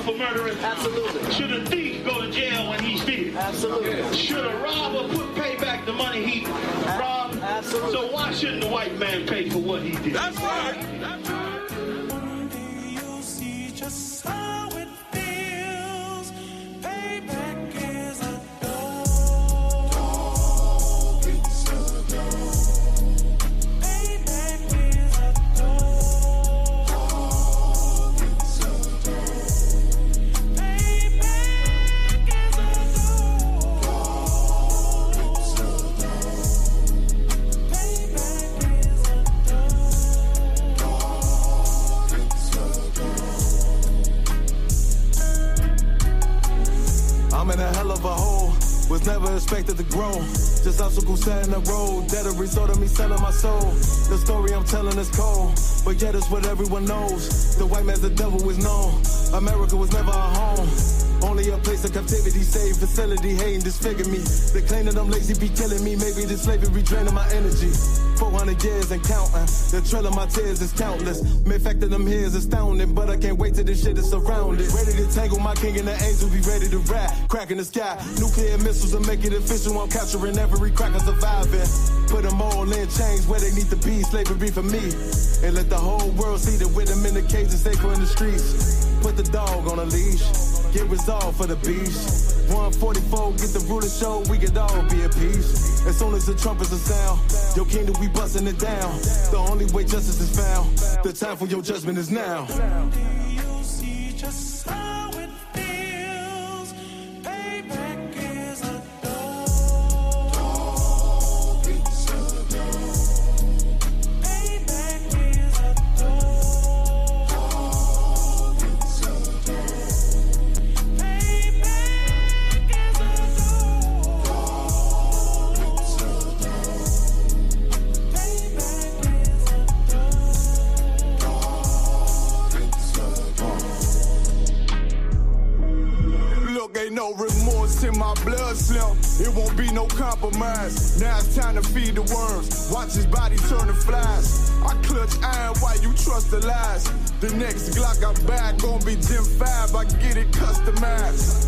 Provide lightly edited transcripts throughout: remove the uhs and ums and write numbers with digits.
for murdering? Absolutely. Should a thief go to jail when he steals? Absolutely. Should a robber pay back the money he robbed? Absolutely. So why shouldn't the white man pay for what he did? That's right. That's right. You'll see just how it feels. Payback is a dog. It's a dog. Payback is a dog. It's a dog. Payback is a dog. It's a dog. Payback is a I'm in a hell of a hole, was never expected to grow. Just obstacles set in the road, that a result of me selling my soul. The story I'm telling is cold, but yet it's what everyone knows. The white man's the devil is known. America was never a home, only a place of captivity, safe facility, hating, disfigure me. They claim that I'm lazy, be killing me. Maybe the slavery draining my energy. 400 years and counting. The trail of my tears is countless. Main fact that I'm here is astounding, but I can't wait till this shit is surrounded. Ready to tangle my king and the angel, be ready to rap. Crack in the sky, nuclear missiles and make it official. I'm capturing every cracker surviving. Put them all in chains where they need to be. Slavery for me. And let the whole world see that with them in the cage and safer in the streets. Put the dog on a leash. Get resolved for the beast. 144, get the ruler show, we could all be at peace. As soon as the trumpets are sound, your kingdom, we busting it down. The only way justice is found, the time for your judgment is now. You'll see just how it feels. Payback is a dog. It's a dog. Payback is a dog. It's a dog. Payback is a dog. It's a dog. Payback is a Look, ain't no remorse in my blood slim. It won't be no compromise. Now it's time to feed the worms. Watch his body turn to flies. I clutch iron while you trust the lies. The next Glock I buy gon' be Gen 5. I get it customized.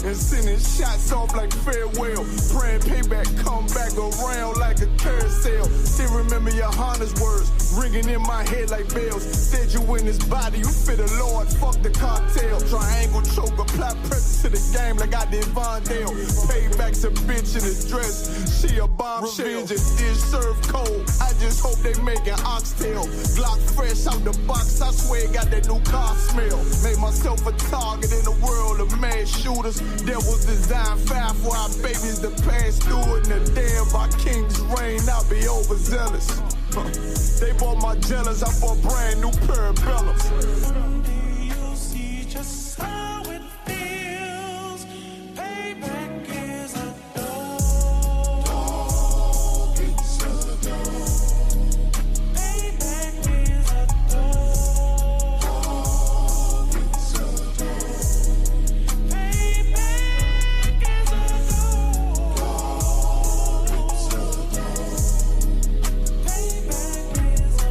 And sending shots off like farewell. Praying payback come back around like a carousel. Still remember your Honda's words ringing in my head like bells. Said you in his body, you fit a Lord, fuck the cocktail. Triangle choke, apply pressure to the game like I did Vondale. Payback's a bitch in a dress, she a bombshell. Revenge is dish served cold, I just hope they making oxtail. Glock fresh out the box, I swear it got that new car smell. Made myself a target in a world of mad shooters. Devils design fire for our babies to pass through it. And the day of our king's reign, I'll be overzealous. They bought my jealous, I bought brand new parabellums. You'll see just how it feels. Payback is a dog. It's a dog. Payback is a dog. It's a dog. Payback is a dog. It's a dog. Payback is a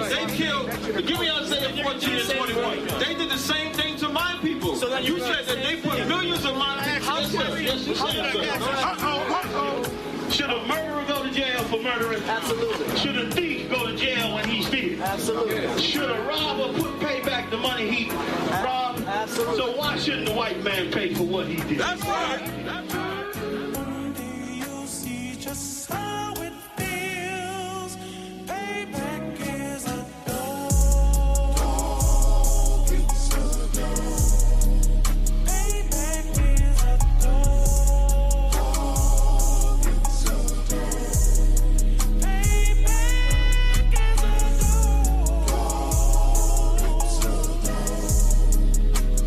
They killed, give me Isaiah 14 and 21. They did the same thing to my people. So you said that they put millions of my Should a murderer go to jail for murdering? Absolutely. Should a thief go to jail when he steals? Absolutely. Should a robber pay back the money he robbed? Absolutely. So why shouldn't the white man pay for what he did? That's right. That's right. You'll see just how it feels. Payback is a dog. It's a dog. Payback is a dog. It's a dog. Payback is a dog. It's a dog.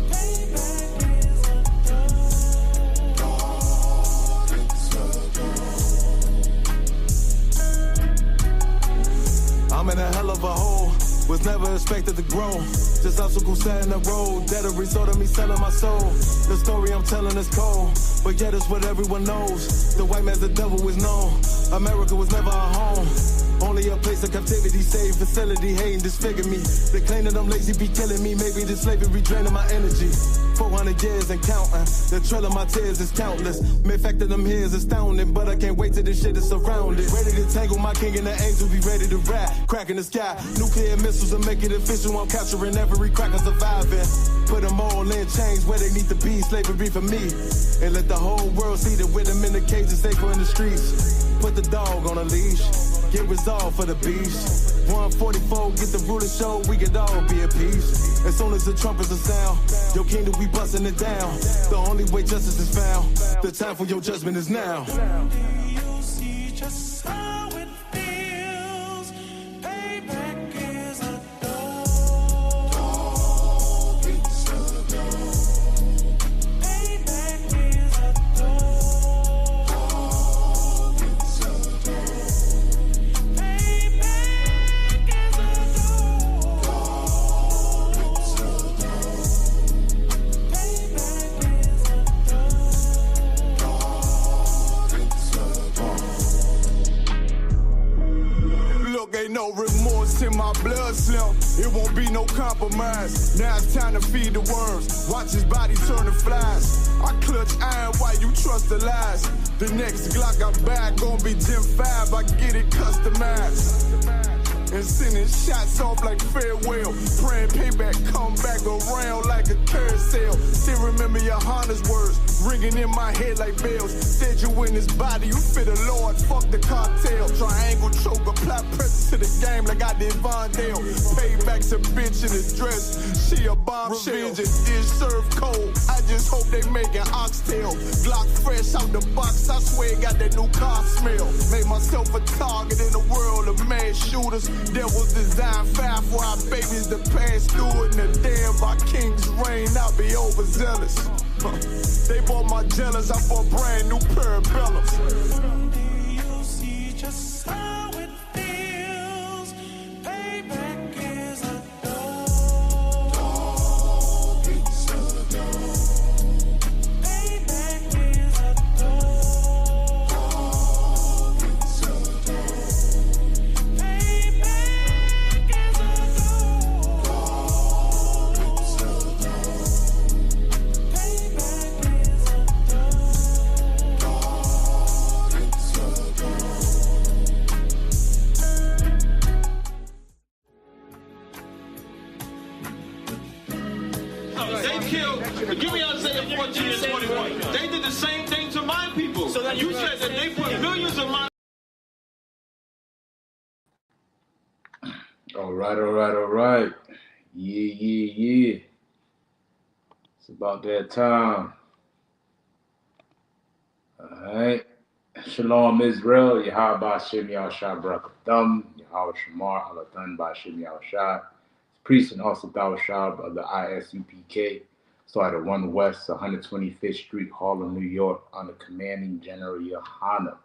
Payback is a dog. expected to grow. Just obstacles set in the road that a result of me selling my soul. The story I'm telling is cold, but yet it's what everyone knows. The white man's the devil is known. America was never our home. Only a place of captivity, safe facility, hating, disfigure me. They claim that I'm lazy, be killing me. Maybe the slavery draining my energy. 400 years and counting. The trail of my tears is countless. Main fact that I'm here is astounding, but I can't wait till this shit is surrounded. Ready to tangle my king and the angels, be ready to rap. Crack in the sky, nuclear missiles and make it official. I'm capturing every cracker surviving. Put them all in chains where they need to be. Slavery for me. And let the whole world see that with them in the cage and safer in the streets. Put the dog on a leash. Get resolved for the beast. 144, get the ruler show, we could all be at peace. As soon as the trumpets are sound, your kingdom, we busting it down. The only way justice is found, the time for your judgment is now. You see just how it feels. Payback is a dog. It's a dog. Payback is a dog. It's a dog. Payback is a dog. It's a dog. Payback is a Look, ain't no remorse in my blood, Slim. It won't be no compromise. Now it's time to feed the worms. Watch his body turn to flies. I clutch iron while you trust the lies. The next Glock I buy gon' be Gen 5. I get it customized. And sending shots off like farewell. Praying payback come back around like a carousel. Still remember your Honda's words ringing in my head like bells. Said you in his body, you fit the Lord, fuck the cartel. Triangle choke, apply pressure to the game like I did Vondale. Payback's a bitch in a dress, she a bombshell. Revenge is served cold, I just hope they making oxtail. Glock fresh out the box, I swear it got that new car smell. Made myself a target in a world of mad shooters. Devils design fire for our babies to pass through. In the day of our king's reign, I'll be overzealous. They bought my jealous, I bought brand new parabellums. you see just how it feels. Payback is a dog. It's a dog. Payback is a dog. It's a dog. Payback is a dog. It's a dog. Payback is a They killed, give me Isaiah 14 and 21. They did the same thing to my people. So you said that they put millions of my All right. Yeah. It's about that time. All right. Shalom Israel, Yahweh Shem Yahushua Barakatham, Yahweh Shamar, Alathan Bashim Yahushua. Priest and also Shab of the ISUPK, started 1 West 125th Street, Harlem, New York, under commanding General Yohana.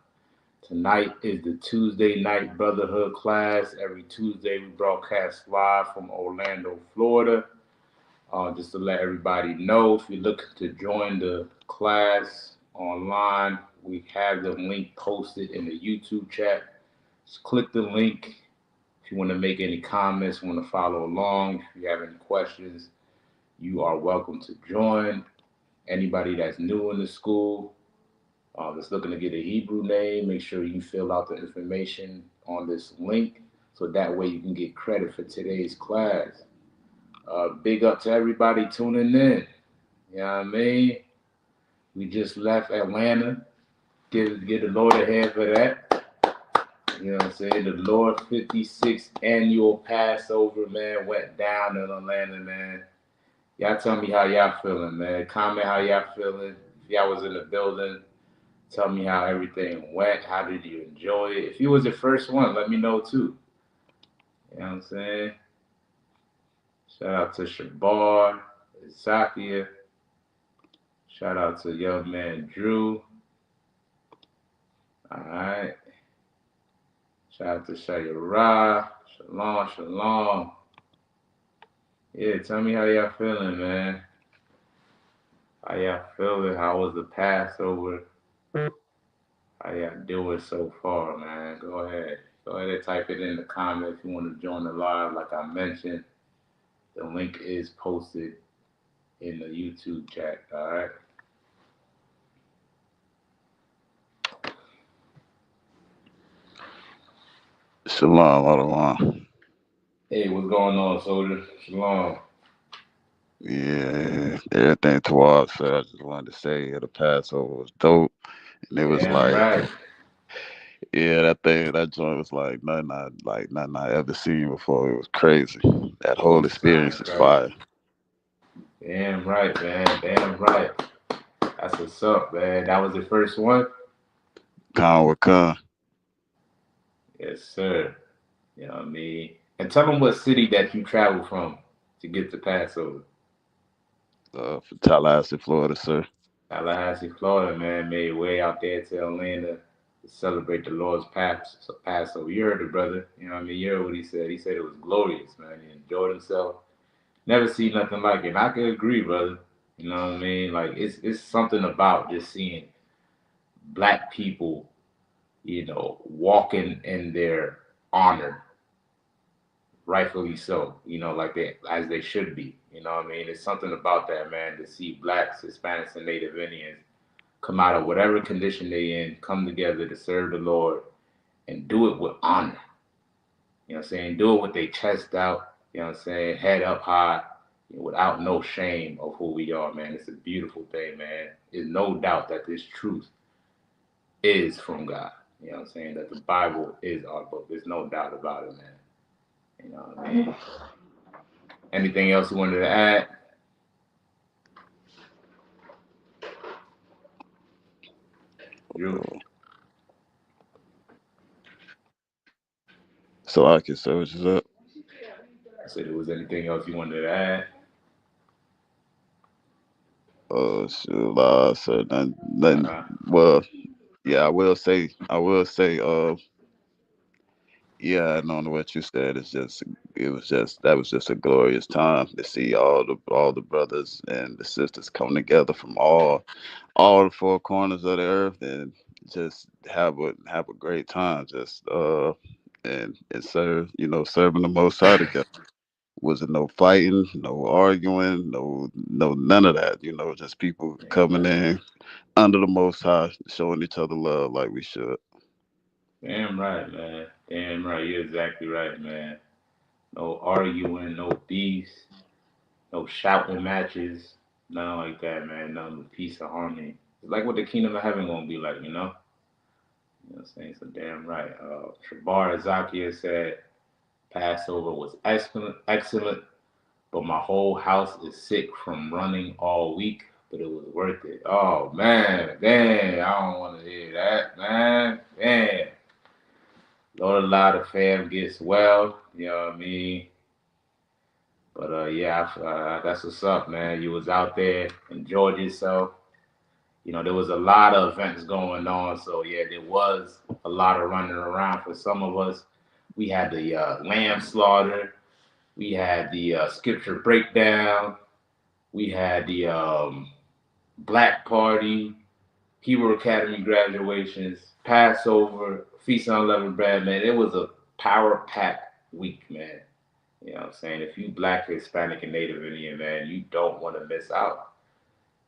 Tonight is the Tuesday night Brotherhood class. Every Tuesday we broadcast live from Orlando, Florida. Just to let everybody know, if you're looking to join the class online, we have the link posted in the YouTube chat. Just click the link. If you want to make any comments, want to follow along, if you have any questions, you are welcome to join. Anybody that's new in the school, that's looking to get a Hebrew name, make sure you fill out the information on this link so that way you can get credit for today's class. Big up to everybody tuning in. You know what I mean? We just left Atlanta. Get the Lord a hand for that. You know what I'm saying? The Lord 56th annual Passover, man, went down in Atlanta, man. Y'all tell me how y'all feeling, man. Comment how y'all feeling. If y'all was in the building, tell me how everything went. How did you enjoy it? If you was the first one, let me know too. You know what I'm saying? Shout out to Shabar, Zakia. Shout out to young man Drew. All right. Shout out to Shayara. Shalom. Yeah, tell me how y'all feeling, man. How y'all feeling? How was the Passover? How y'all doing so far, man? Go ahead. Go ahead and type it in the comments if you want to join the live. Like I mentioned, the link is posted in the YouTube chat. All right. Shalom, Adawan. Hey, what's going on, soldier? Shalom. Yeah, everything Tawab said. I just wanted to say the Passover was dope, and it was Damn like, right. yeah, that joint was like nothing I ever seen before. It was crazy. That whole Most experience times, is right? fire. Damn right, man. Damn right. That's what's up, man. That was the first one? Khan with Khan, Yes, sir. You know what I mean? And tell them what city that you traveled from to get to Passover. from Tallahassee, Florida, sir. Tallahassee, Florida, man, made way out there to Atlanta to celebrate the Lord's Passover. You heard the brother. You know what I mean? You heard what he said. He said it was glorious, man. He enjoyed himself. Never seen nothing like it. And I could agree, brother. You know what I mean? Like it's something about just seeing black people, walking in their honor, rightfully so, like they as they should be. You know what I mean? It's something about that, man, to see blacks, Hispanics, and Native Indians come out of whatever condition they in, come together to serve the Lord and do it with honor. You know what I'm saying? Do it with their chest out, you know what I'm saying, head up high, without no shame of who we are, man. It's a beautiful thing, man. There's no doubt that this truth is from God. You know what I'm saying? That the Bible is our book. There's no doubt about it, man. You know what I mean? Anything else you wanted to add? Drew? So I can say what's up. I said there was anything else you wanted to add? Shoot, so nothing. Uh-huh. Well, yeah, I will say, yeah, and on what you said, that was just a glorious time to see all the brothers and the sisters come together from all the four corners of the earth and just have a great time, just and serving the Most High together. Wasn't no fighting, no arguing, no none of that. Just people Damn coming right. in under the Most High, showing each other love like we should. Damn right, man. Damn right. You're exactly right, man. No arguing, no beefs, no shouting matches, nothing like that, man. Nothing but peace and harmony. It's like what the kingdom of heaven gonna be like, you know? You know what I'm saying? So damn right. Shabar Azakia said Passover was excellent, excellent, but my whole house is sick from running all week, but it was worth it. Oh man, damn, I don't want to hear that, man. Damn. Lord allow the fam gets well, you know what I mean? But yeah, that's what's up, man. You was out there, enjoyed yourself. There was a lot of events going on, so yeah, there was a lot of running around for some of us. We had the lamb slaughter, we had the scripture breakdown, we had the black party, Hebrew Academy graduations, Passover, Feast on Unleavened Bread, man. It was a power packed week, man. You know what I'm saying? If you black, Hispanic, and Native Indian, man, you don't want to miss out.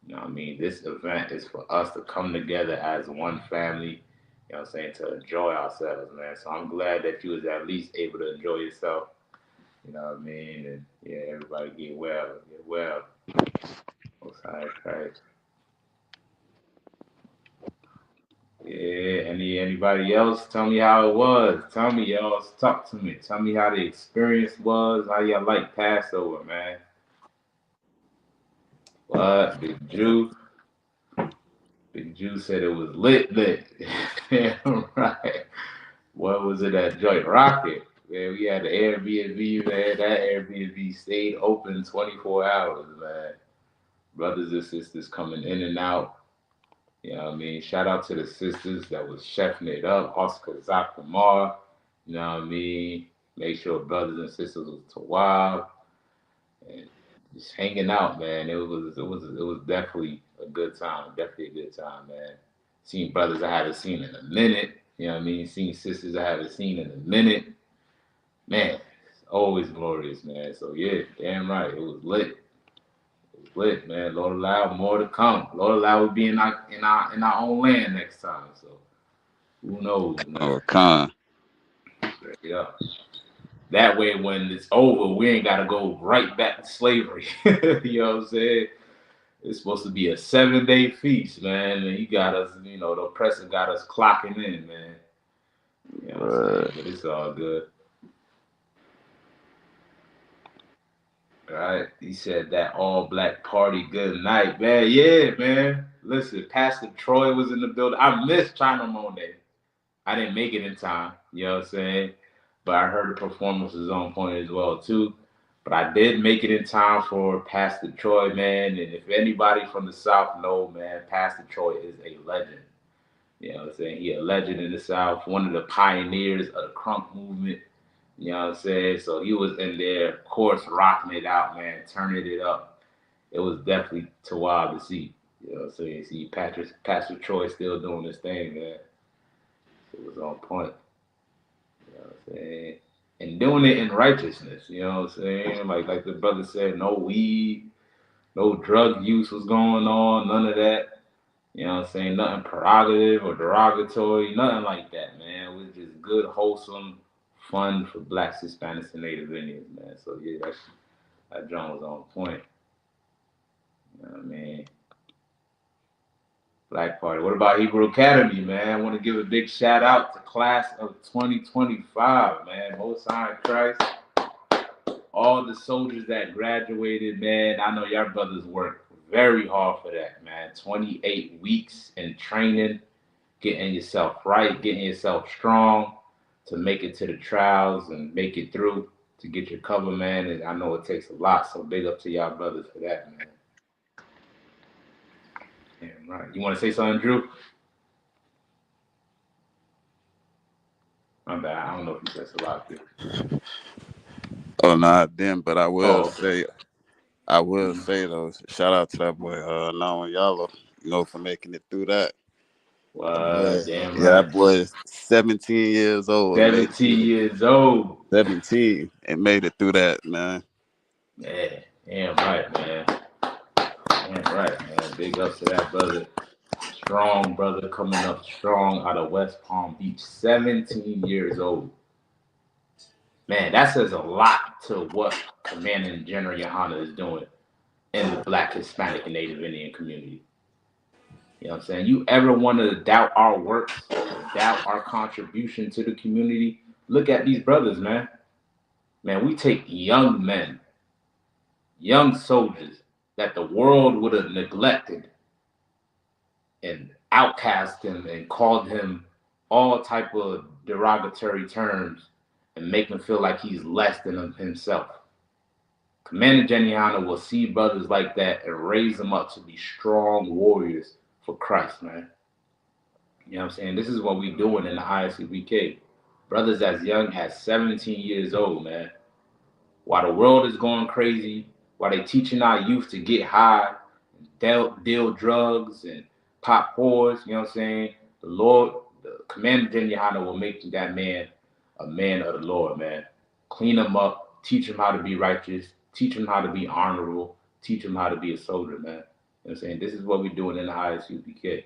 You know what I mean? This event is for us to come together as one family, you know what I'm saying, to enjoy ourselves, man. So I'm glad that you was at least able to enjoy yourself, you know what I mean? And yeah, everybody get well, get well. Most High Christ. Yeah, anybody else? Tell me how it was. Tell me, y'all. Talk to me. Tell me how the experience was. How y'all like Passover, man? What? Big Jew? Big Jew said it was lit, lit. Yeah, right. What was it that joint? Rocket. Man, we had the Airbnb, man. That Airbnb stayed open 24 hours, man. Brothers and sisters coming in and out. You know what I mean? Shout out to the sisters that was chefing it up. Oscar Zakamar. You know what I mean? Make sure brothers and sisters was Tawab. and just hanging out, man. It was definitely a good time. Definitely a good time, man. Seen brothers I haven't seen in a minute. You know what I mean? Seen sisters I haven't seen in a minute. Man, it's always glorious, man. So yeah, damn right. It was lit. It was lit, man. Lord allow more to come. Lord allow we be in our own land next time. So who knows, man? Oh, Khan. Yeah. That way, when it's over, we ain't gotta go right back to slavery. You know what I'm saying? It's supposed to be a 7-day feast, man. And he got us, the oppressor got us clocking in, man. You know what I'm saying? But it's all good. All right. He said that all black party good night, man. Yeah, man. Listen, Pastor Troy was in the building. I missed China Monet. I didn't make it in time. You know what I'm saying? But I heard the performance was on point as well too. But I did make it in time for Pastor Troy, man. And if anybody from the South know, man, Pastor Troy is a legend. You know what I'm saying? He a legend in the South, one of the pioneers of the crunk movement. You know what I'm saying? So he was in there, of course, rocking it out, man, turning it up. It was definitely too wild to see. You know what I'm saying? See Pastor Troy still doing this thing, man. It was on point. You know what I'm saying? And doing it in righteousness, you know what I'm saying? Like the brother said, no weed, no drug use was going on, none of that. You know what I'm saying? Nothing prerogative or derogatory, nothing like that, man. It was just good, wholesome fun for blacks, Hispanics, and Native Indians, man. So yeah, that drum was on point. You know what I mean? Black Party. What about Hebrew Academy, man? I want to give a big shout out to class of 2025, man. Most High in Christ. All the soldiers that graduated, man. I know y'all brothers worked very hard for that, man. 28 weeks in training, getting yourself right, getting yourself strong to make it to the trials and make it through to get your cover, man. And I know it takes a lot, so big up to y'all brothers for that, man. Damn right. You want to say something, Drew? My bad. I don't know if you said a lot. Oh, no, I didn't, but I will Okay. say though, shout out to that boy, Nawan Yellow, for making it through that. Damn Yeah, right. that boy is 17 years old and made it 17 through years old. 17 and made it through that, man. Yeah, damn right, man. Damn right, man. Big ups to that brother. Strong brother coming up strong out of West Palm Beach. 17 years old. Man, that says a lot to what Commanding General Yohana is doing in the Black, Hispanic, and Native Indian community. You know what I'm saying? You ever want to doubt our works, doubt our contribution to the community? Look at these brothers, man. Man, we take young men, young soldiers that the world would have neglected and outcast him and called him all type of derogatory terms and make him feel like he's less than himself. Commander Geniana will see brothers like that and raise them up to be strong warriors for Christ, man. You know what I'm saying? This is what we doing in the ISUBK. Brothers as young as 17 years old, man. While the world is going crazy, while they teaching our youth to get high, deal drugs and pop whores, you know what I'm saying? The Lord, the Commander Geniana will make that man a man of the Lord, man. Clean him up, teach him how to be righteous, teach him how to be honorable, teach him how to be a soldier, man. You know what I'm saying? This is what we're doing in the ISUBK.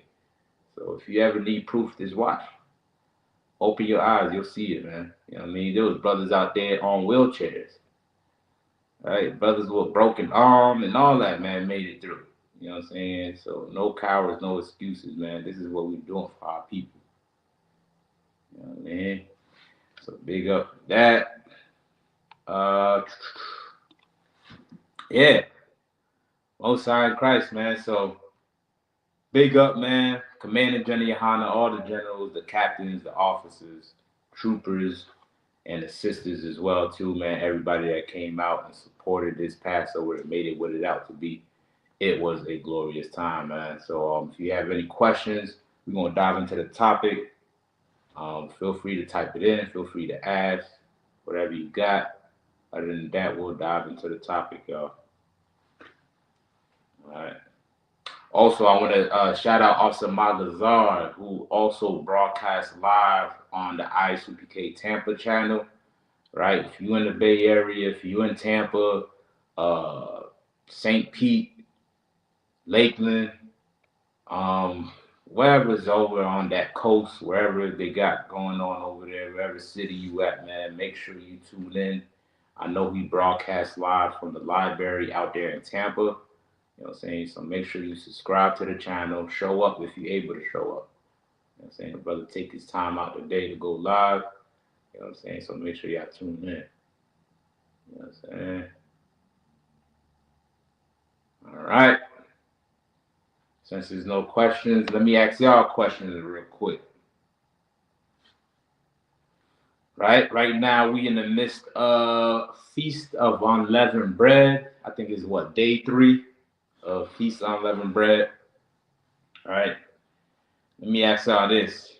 So if you ever need proof, just watch. Open your eyes, you'll see it, man. You know what I mean? There was brothers out there on wheelchairs. Right? Brothers with broken arm and all that, man, made it through. You know what I'm saying? So no cowards, no excuses, man. This is what we're doing for our people. You know what I mean? So big up for that. Yeah. Most High in Christ, man. So big up, man. Commander General Yohana, all the generals, the captains, the officers, troopers, and the sisters as well, too, man. Everybody that came out and supported this Passover and made it what it out to be. It was a glorious time, man. So if you have any questions, we're going to dive into the topic. Feel free to type it in. Feel free to ask whatever you got. Other than that, we'll dive into the topic, y'all. All right. Also, I want to shout out Officer Magazar, who also broadcasts live on the ISUPK Tampa channel. Right, if you in the Bay Area, if you in Tampa, uh, St. Pete, Lakeland, wherever's over on that coast, wherever they got going on over there, wherever city you at, man, make sure you tune in. I know we broadcast live from the library out there in Tampa. You know what I'm saying? So make sure you subscribe to the channel. Show up if you're able to show up. You know what I'm saying? The brother take his time out today to go live. You know what I'm saying? So make sure y'all tune in. You know what I'm saying? All right. Since there's no questions, let me ask y'all questions real quick. Right now we in the midst of Feast of Unleavened Bread. I think it's what, day 3 of Feast of Unleavened Bread. All right. Let me ask y'all this.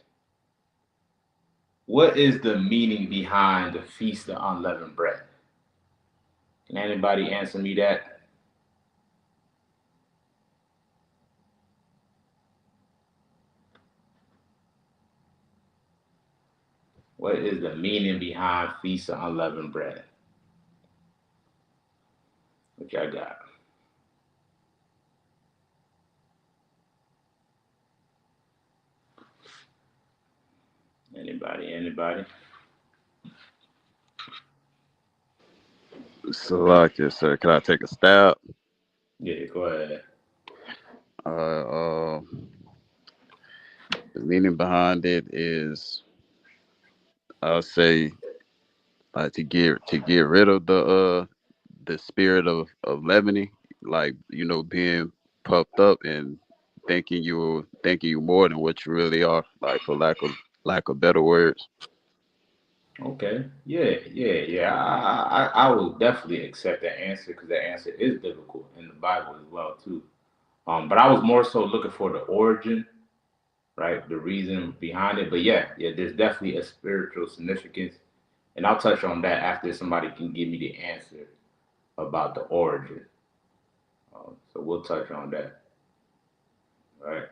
What is the meaning behind the Feast of Unleavened Bread? Can anybody answer me that? What is the meaning behind Feast of Unleavened Bread? What y'all got? Anybody? Salakia, sir. Can I take a stab? Yeah, go ahead. Uh, the meaning behind it is, I'll say, to get rid of the spirit of levity, like being puffed up and thinking you more than what you really are, like for lack of better words. Okay. Yeah. I will definitely accept that answer because that answer is biblical in the Bible as well too. But I was more so looking for the origin, right? The reason behind it. But yeah, there's definitely a spiritual significance, and I'll touch on that after somebody can give me the answer about the origin. So we'll touch on that, right?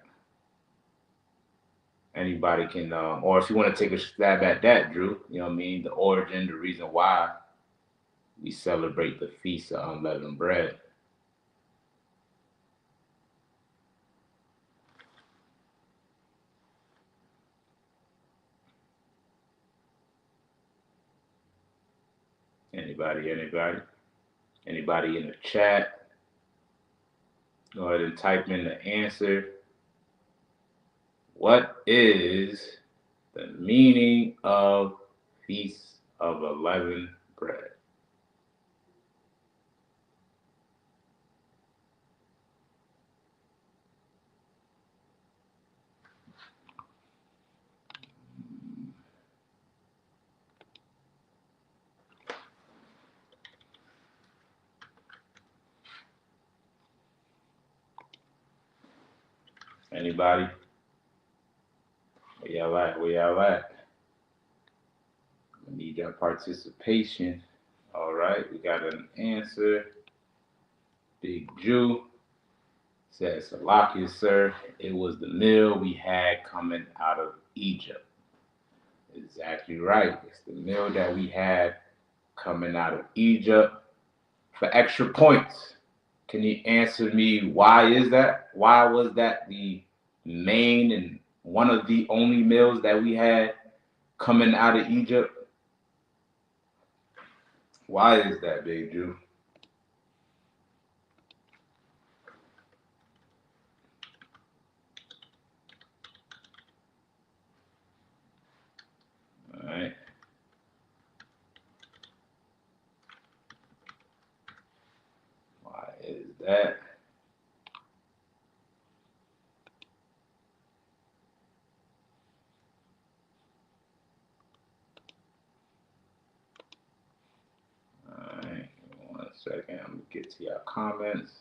Anybody can, or if you want to take a stab at that, Drew, you know what I mean? The origin, the reason why we celebrate the Feast of Unleavened Bread. Anybody? Anybody in the chat? Go ahead and type in the answer. What is the meaning of Feast of Unleavened Bread? Anybody? Where y'all at? I need your participation. All right, we got an answer. Big Jew says, Salakia, sir, it was the meal we had coming out of Egypt. Exactly right. It's the meal that we had coming out of Egypt. For extra points, can you answer me why is that? Why was that the main and one of the only meals that we had coming out of Egypt? Why is that, Big Jew? All right. Why is that? All right. 1 second. I'm gonna get to your comments.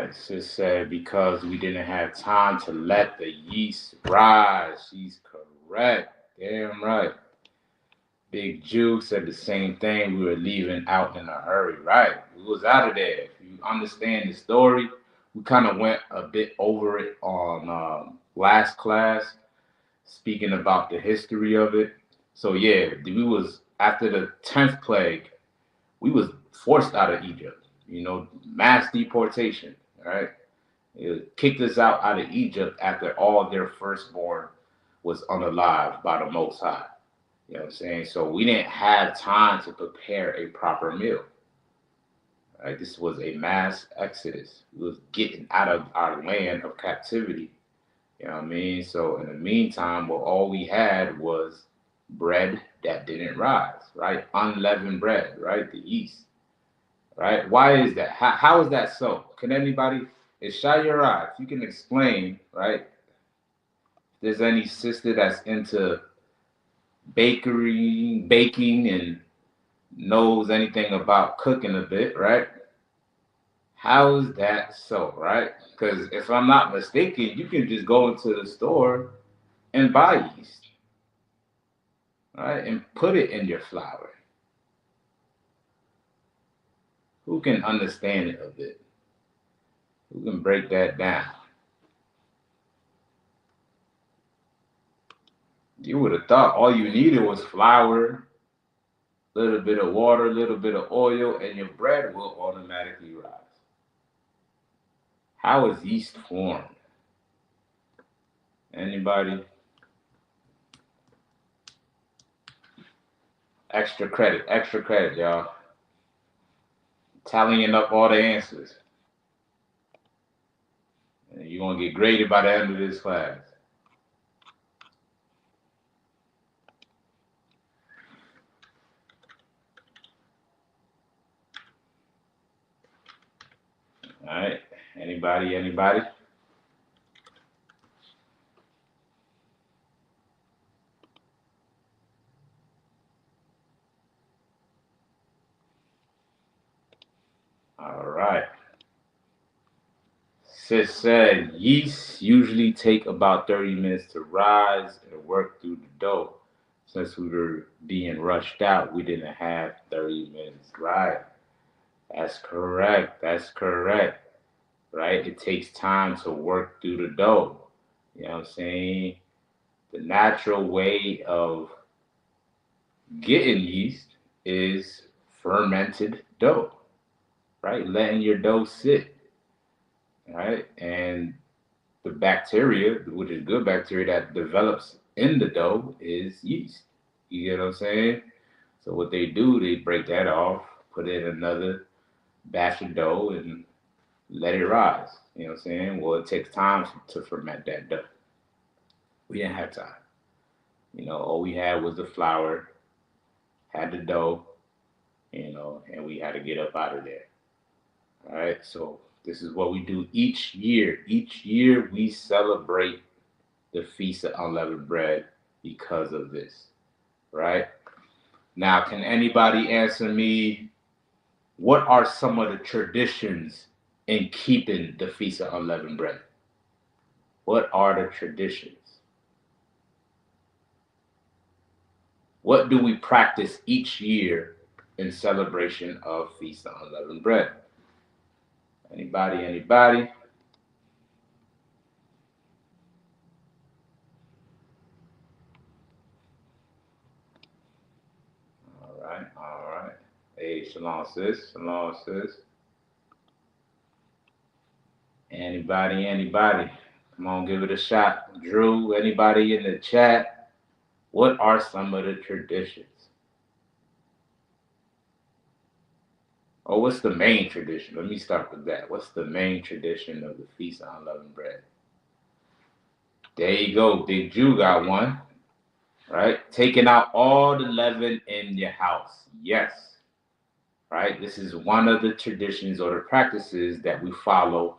right. Sis said because we didn't have time to let the yeast rise. She's correct. Damn right. Big Jew said the same thing. We were leaving out in a hurry. Right. We was out of there. If you understand the story, we kind of went a bit over it on last class, speaking about the history of it. So yeah, we was after the 10th plague, we was forced out of Egypt. You know, mass deportation. Right. It kicked us out of Egypt after all their firstborn was unalived by the Most High. You know what I'm saying? So we didn't have time to prepare a proper meal. Right? This was a mass exodus. We was getting out of our land of captivity. You know what I mean? So in the meantime, well, all we had was bread that didn't rise, right? Unleavened bread, right? The yeast, right? Why is that? How is that so? Can anybody, it's Shayara, if you can explain, right? If there's any sister that's into baking, and knows anything about cooking a bit, right? How is that so, right? Because if I'm not mistaken, you can just go into the store and buy yeast, right? And put it in your flour. Who can understand it a bit? Who can break that down? You would have thought all you needed was flour, a little bit of water, a little bit of oil, and your bread will automatically rise. How is yeast formed? Anybody? Extra credit, y'all. Tallying up all the answers. And you're going to get graded by the end of this class. All right. Anybody? All right. Sis said yeast usually take about 30 minutes to rise and work through the dough. Since we were being rushed out, we didn't have 30 minutes. Right. That's correct. Right? It takes time to work through the dough. You know what I'm saying? The natural way of getting yeast is fermented dough, right? Letting your dough sit, right? And the bacteria, which is good bacteria that develops in the dough, is yeast. You get what I'm saying? So what they do, they break that off, put it in another batch of dough, and let it rise. You know what I'm saying? Well, it takes time to ferment that dough. We didn't have time. You know, all we had was the flour, had the dough, you know, and we had to get up out of there. All right, so this is what we do each year. Each year we celebrate the Feast of Unleavened Bread because of this, right? Now, can anybody answer me, what are some of the traditions in keeping the Feast of Unleavened Bread? What are the traditions? What do we practice each year in celebration of Feast of Unleavened Bread? Anybody? All right. Hey, shalom, sis. Anybody? Come on, give it a shot. Drew, anybody in the chat? What are some of the traditions? Or what's the main tradition? Let me start with that. What's the main tradition of the Feast of Unleavened Bread? There you go. Big Jew got one. Right? Taking out all the leaven in your house. Yes. Right? This is one of the traditions or the practices that we follow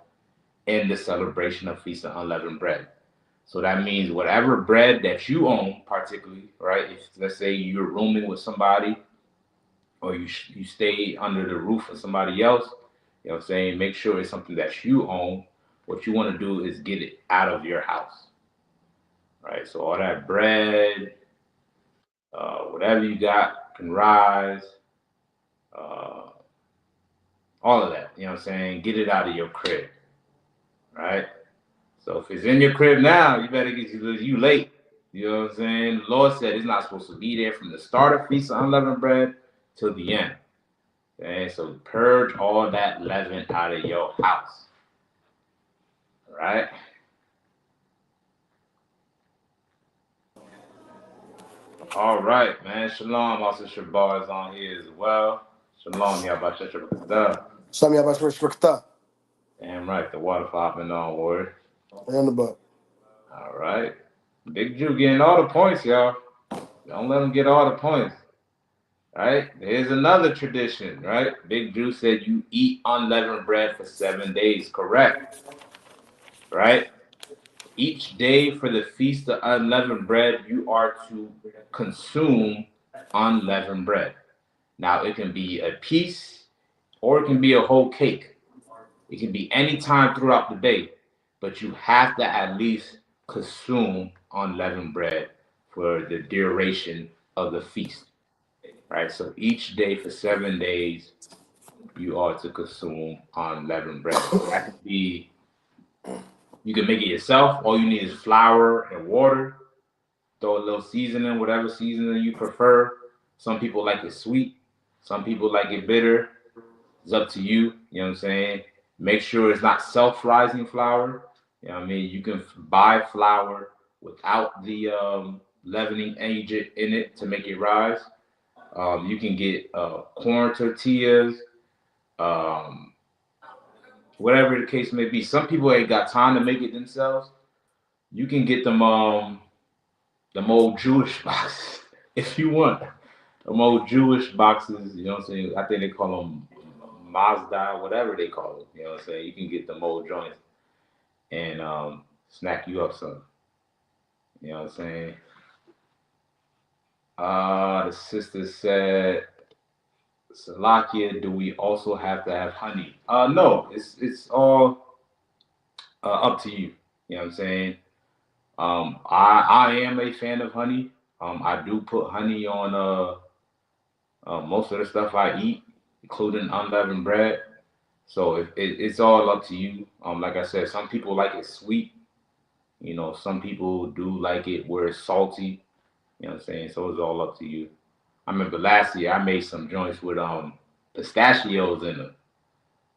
in the celebration of Feast of Unleavened Bread. So that means whatever bread that you own, particularly, right? If let's say you're rooming with somebody, or you stay under the roof of somebody else, You know what I'm saying? Make sure it's something that you own. What you want to do is get it out of your house, right? So all that bread, whatever you got can rise, uh, all of that. You know what I'm saying? Get it out of your crib, right? So if it's in your crib now, you better get you late. You know what I'm saying? The Lord said it's not supposed to be there from the start of Feast of Unleavened Bread till the end. Okay, so purge all that leaven out of your house. All right? All right, man. Shalom. Also, Shabar is on here as well. Shalom, Yabba Shashabakada. Some y'all about to Damn right, the water popping on, word. on the butt. All right. Big Jew getting all the points, y'all. Don't let him get all the points. Right? Here's another tradition, right? Big Jew said you eat unleavened bread for 7 days, correct? Right? Each day for the Feast of Unleavened Bread, you are to consume unleavened bread. Now, it can be a piece or it can be a whole cake. It can be any time throughout the day, but you have to at least consume unleavened bread for the duration of the feast. Right? So each day for 7 days, you are to consume unleavened bread. That could be, you can make it yourself. All you need is flour and water. Throw a little seasoning, whatever seasoning you prefer. Some people like it sweet. Some people like it bitter. It's up to you. You know what I'm saying? Make sure it's not self-rising flour. You know what I mean? You can buy flour without the leavening agent in it to make it rise. You can get corn tortillas, whatever the case may be. Some people ain't got time to make it themselves. You can get them old Jewish boxes if you want. Them old Jewish boxes, you know what I'm saying? I think they call them Mazda, whatever they call it. You know what I'm saying? You can get them old joints and snack you up some. You know what I'm saying? The sister said, Salakia, do we also have to have honey? No, it's all up to you. You know what I'm saying? I am a fan of honey. I do put honey on most of the stuff I eat, including unleavened bread. So it's all up to you. Like I said, some people like it sweet. You know, some people do like it where it's salty. You know what I'm saying? So it's all up to you. I remember last year I made some joints with pistachios in them.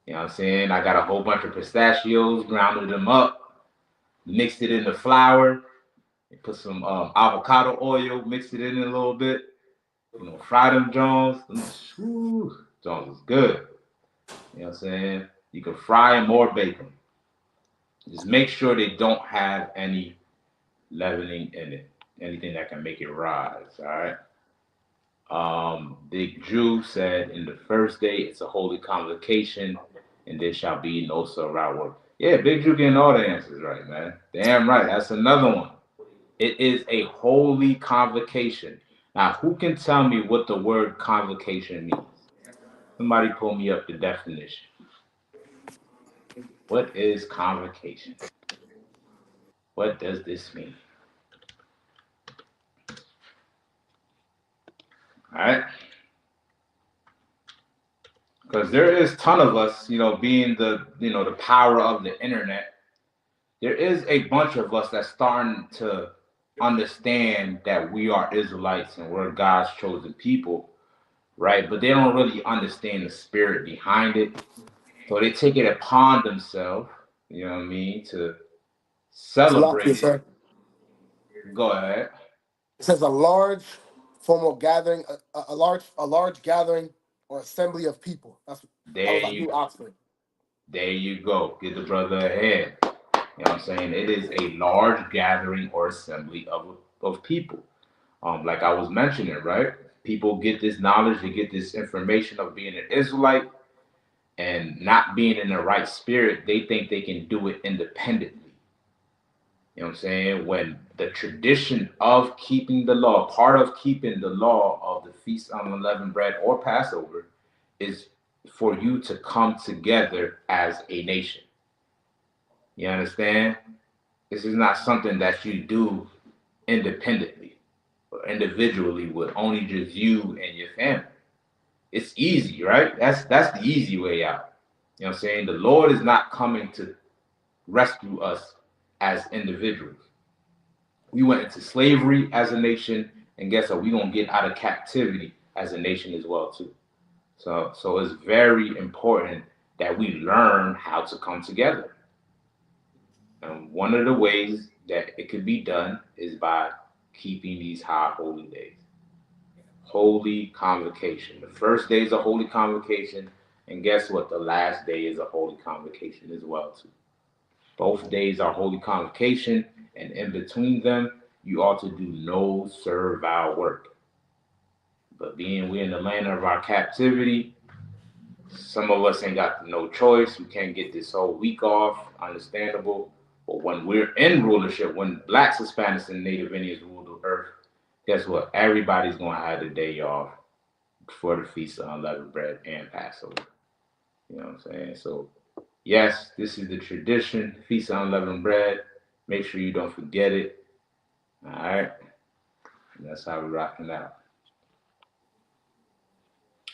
You know what I'm saying? I got a whole bunch of pistachios, grounded them up, mixed it in the flour, and put some avocado oil, mixed it in a little bit. You know, fry them Jones. Jones is good. You know what I'm saying? You can fry them or bake them. Just make sure they don't have any leavening in it, anything that can make it rise. All right. Big Jew said, in the first day it's a holy convocation, and there shall be no surround work. Yeah, Big Jew getting all the answers right, man. Damn right. That's another one. It is a holy convocation. Now, who can tell me what the word convocation means? Somebody pull me up the definition. What is convocation? What does this mean? All right. Because there is a ton of us, you know, being the power of the internet. There is a bunch of us that's starting to understand that we are Israelites and we're God's chosen people, right? But they don't really understand the spirit behind it. So they take it upon themselves, you know what I mean, to celebrate. Sir. Go ahead. It says a large formal gathering, a large gathering or assembly of people. That was like New Oxford. There you go. Get the brother ahead. You know what I'm saying? It is a large gathering or assembly of people. Like I was mentioning, right? People get this knowledge, they get this information of being an Israelite and not being in the right spirit. They think they can do it independently. You know what I'm saying? When the tradition of keeping the law, part of keeping the law of the Feast of Unleavened Bread or Passover is for you to come together as a nation. You understand? This is not something that you do independently or individually with only just you and your family. It's easy, right? That's the easy way out. You know what I'm saying? The Lord is not coming to rescue us as individuals. We went into slavery as a nation, and guess what? We're gonna get out of captivity as a nation as well too. So it's very important that we learn how to come together. And one of the ways that it could be done is by keeping these high holy days. Holy convocation. The first day is a holy convocation, and guess what? The last day is a holy convocation as well too. Both days are holy convocation, and in between them, you ought to do no servile work. But being we in the land of our captivity, some of us ain't got no choice. We can't get this whole week off. Understandable. But when we're in rulership, when blacks, Hispanics, and Native Indians rule the earth, guess what? Everybody's going to have the day off for the Feast of Unleavened Bread and Passover. You know what I'm saying? So, yes, this is the tradition, Feast of Unleavened Bread. Make sure you don't forget it. All right? And that's how we're rocking out.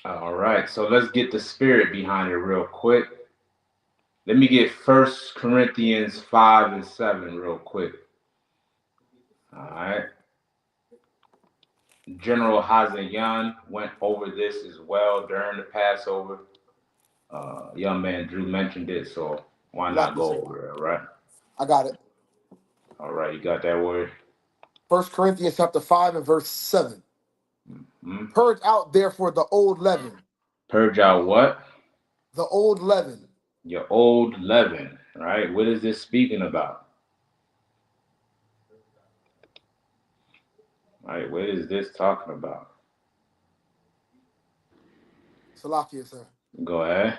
All right, so let's get the spirit behind it real quick. Let me get 1 Corinthians 5 and 7 real quick. All right. General Hazayan went over this as well during the Passover. Young man Drew mentioned it, so why not go over it, right? I got it. All right, you got that word? 1 Corinthians chapter 5 and verse 7. Mm-hmm. Purge out therefore the old leaven. Purge out what? The old leaven. Your old leaven, right? What is this speaking about? Right, what is this talking about? Salakia, sir. Go ahead.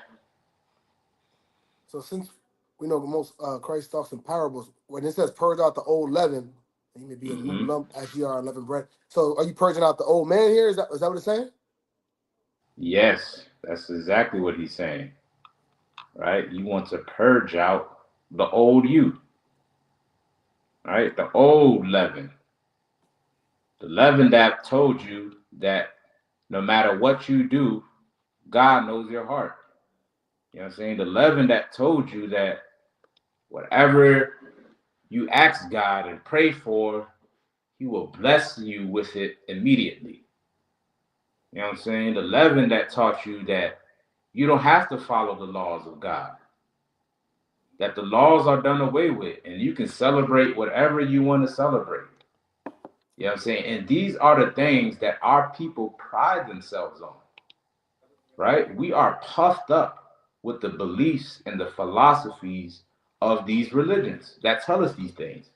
So since we know most Christ talks in parables, when it says purge out the old leaven, you may be a new lump as ye are unleavened bread. So are you purging out the old man here? Is that what it's saying? Yes, that's exactly what he's saying. Right? You want to purge out the old you. Right? The old leaven. The leaven that told you that no matter what you do, God knows your heart. You know what I'm saying? The leaven that told you that whatever you ask God and pray for, he will bless you with it immediately. You know what I'm saying? The leaven that taught you that you don't have to follow the laws of God, that the laws are done away with, and you can celebrate whatever you want to celebrate. You know what I'm saying? And these are the things that our people pride themselves on, right? We are puffed up with the beliefs and the philosophies of these religions that tell us these things.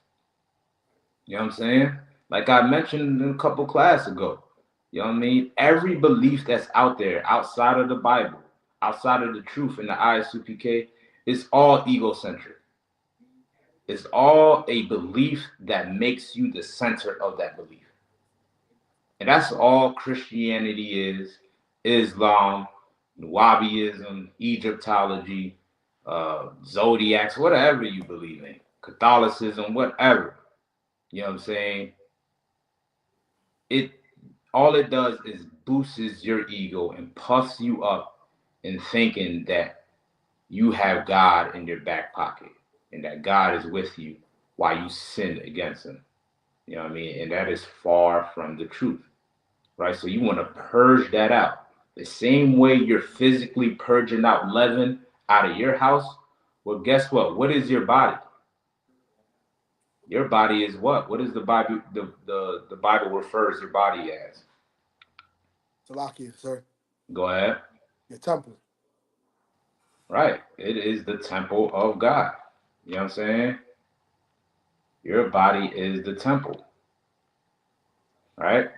You know what I'm saying? Like I mentioned a couple classes ago, you know what I mean? Every belief that's out there outside of the Bible, outside of the truth in the ISUPK, is all egocentric. It's all a belief that makes you the center of that belief. And that's all Christianity is, Islam, Wahhabism, Egyptology, zodiacs, whatever you believe in, Catholicism, whatever. You know what I'm saying? All it does is boosts your ego and puffs you up in thinking that you have God in your back pocket and that God is with you while you sin against him. You know what I mean? And that is far from the truth, right? So you want to purge that out. The same way you're physically purging out leaven out of your house, well, guess what? What is your body? Your body is what? What is the Bible? The Bible refers your body as. Salakia, sir. Go ahead. Your temple. Right. It is the temple of God. You know what I'm saying? Your body is the temple. Right?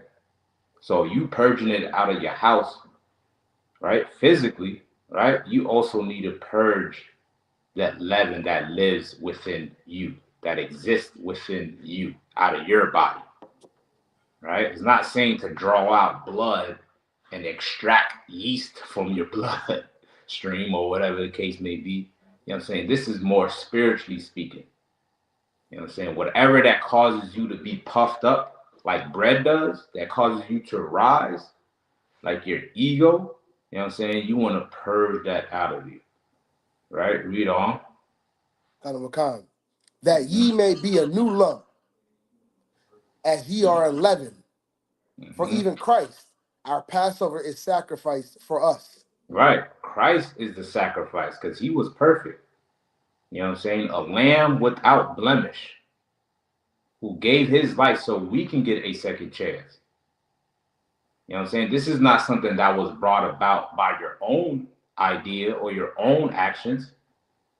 So you purging it out of your house, right? Physically, right? You also need to purge that leaven that lives within you, that exists within you, out of your body. Right? It's not saying to draw out blood and extract yeast from your blood. stream or whatever the case may be. You know what I'm saying? This is more spiritually speaking. You know what I'm saying? Whatever that causes you to be puffed up like bread does, that causes you to rise like your ego, you know what I'm saying? You want to purge that out of you. Right? Read on. Kind of a con. That ye may be a new lump, as ye are unleavened. For even Christ, our Passover, is sacrificed for us. Right. Christ is the sacrifice because he was perfect. You know what I'm saying? A lamb without blemish who gave his life so we can get a second chance. You know what I'm saying? This is not something that was brought about by your own idea or your own actions.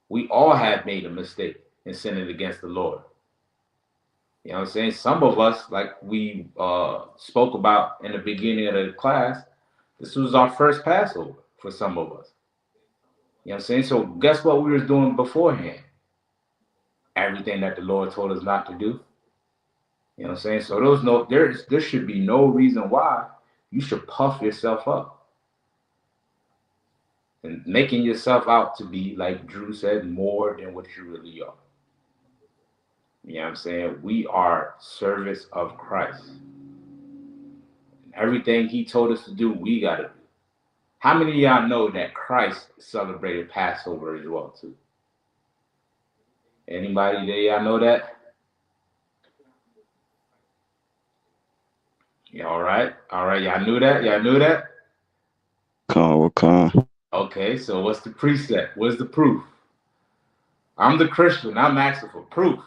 We all have made a mistake in sinning against the Lord. You know what I'm saying? Some of us, like we spoke about in the beginning of the class, this was our first Passover for some of us. You know what I'm saying? So guess what we was doing beforehand? Everything that the Lord told us not to do. You know what I'm saying? So there should be no reason why you should puff yourself up and making yourself out to be, like Drew said, more than what you really are. You know what I'm saying? We are servants of Christ. Everything he told us to do, we got to do. How many of y'all know that Christ celebrated Passover as well, too? Anybody there, y'all know that? Yeah, all right. All right, y'all knew that? Y'all knew that? Con. Okay, so what's the precept? What's the proof? I'm the Christian. I'm asking for proof.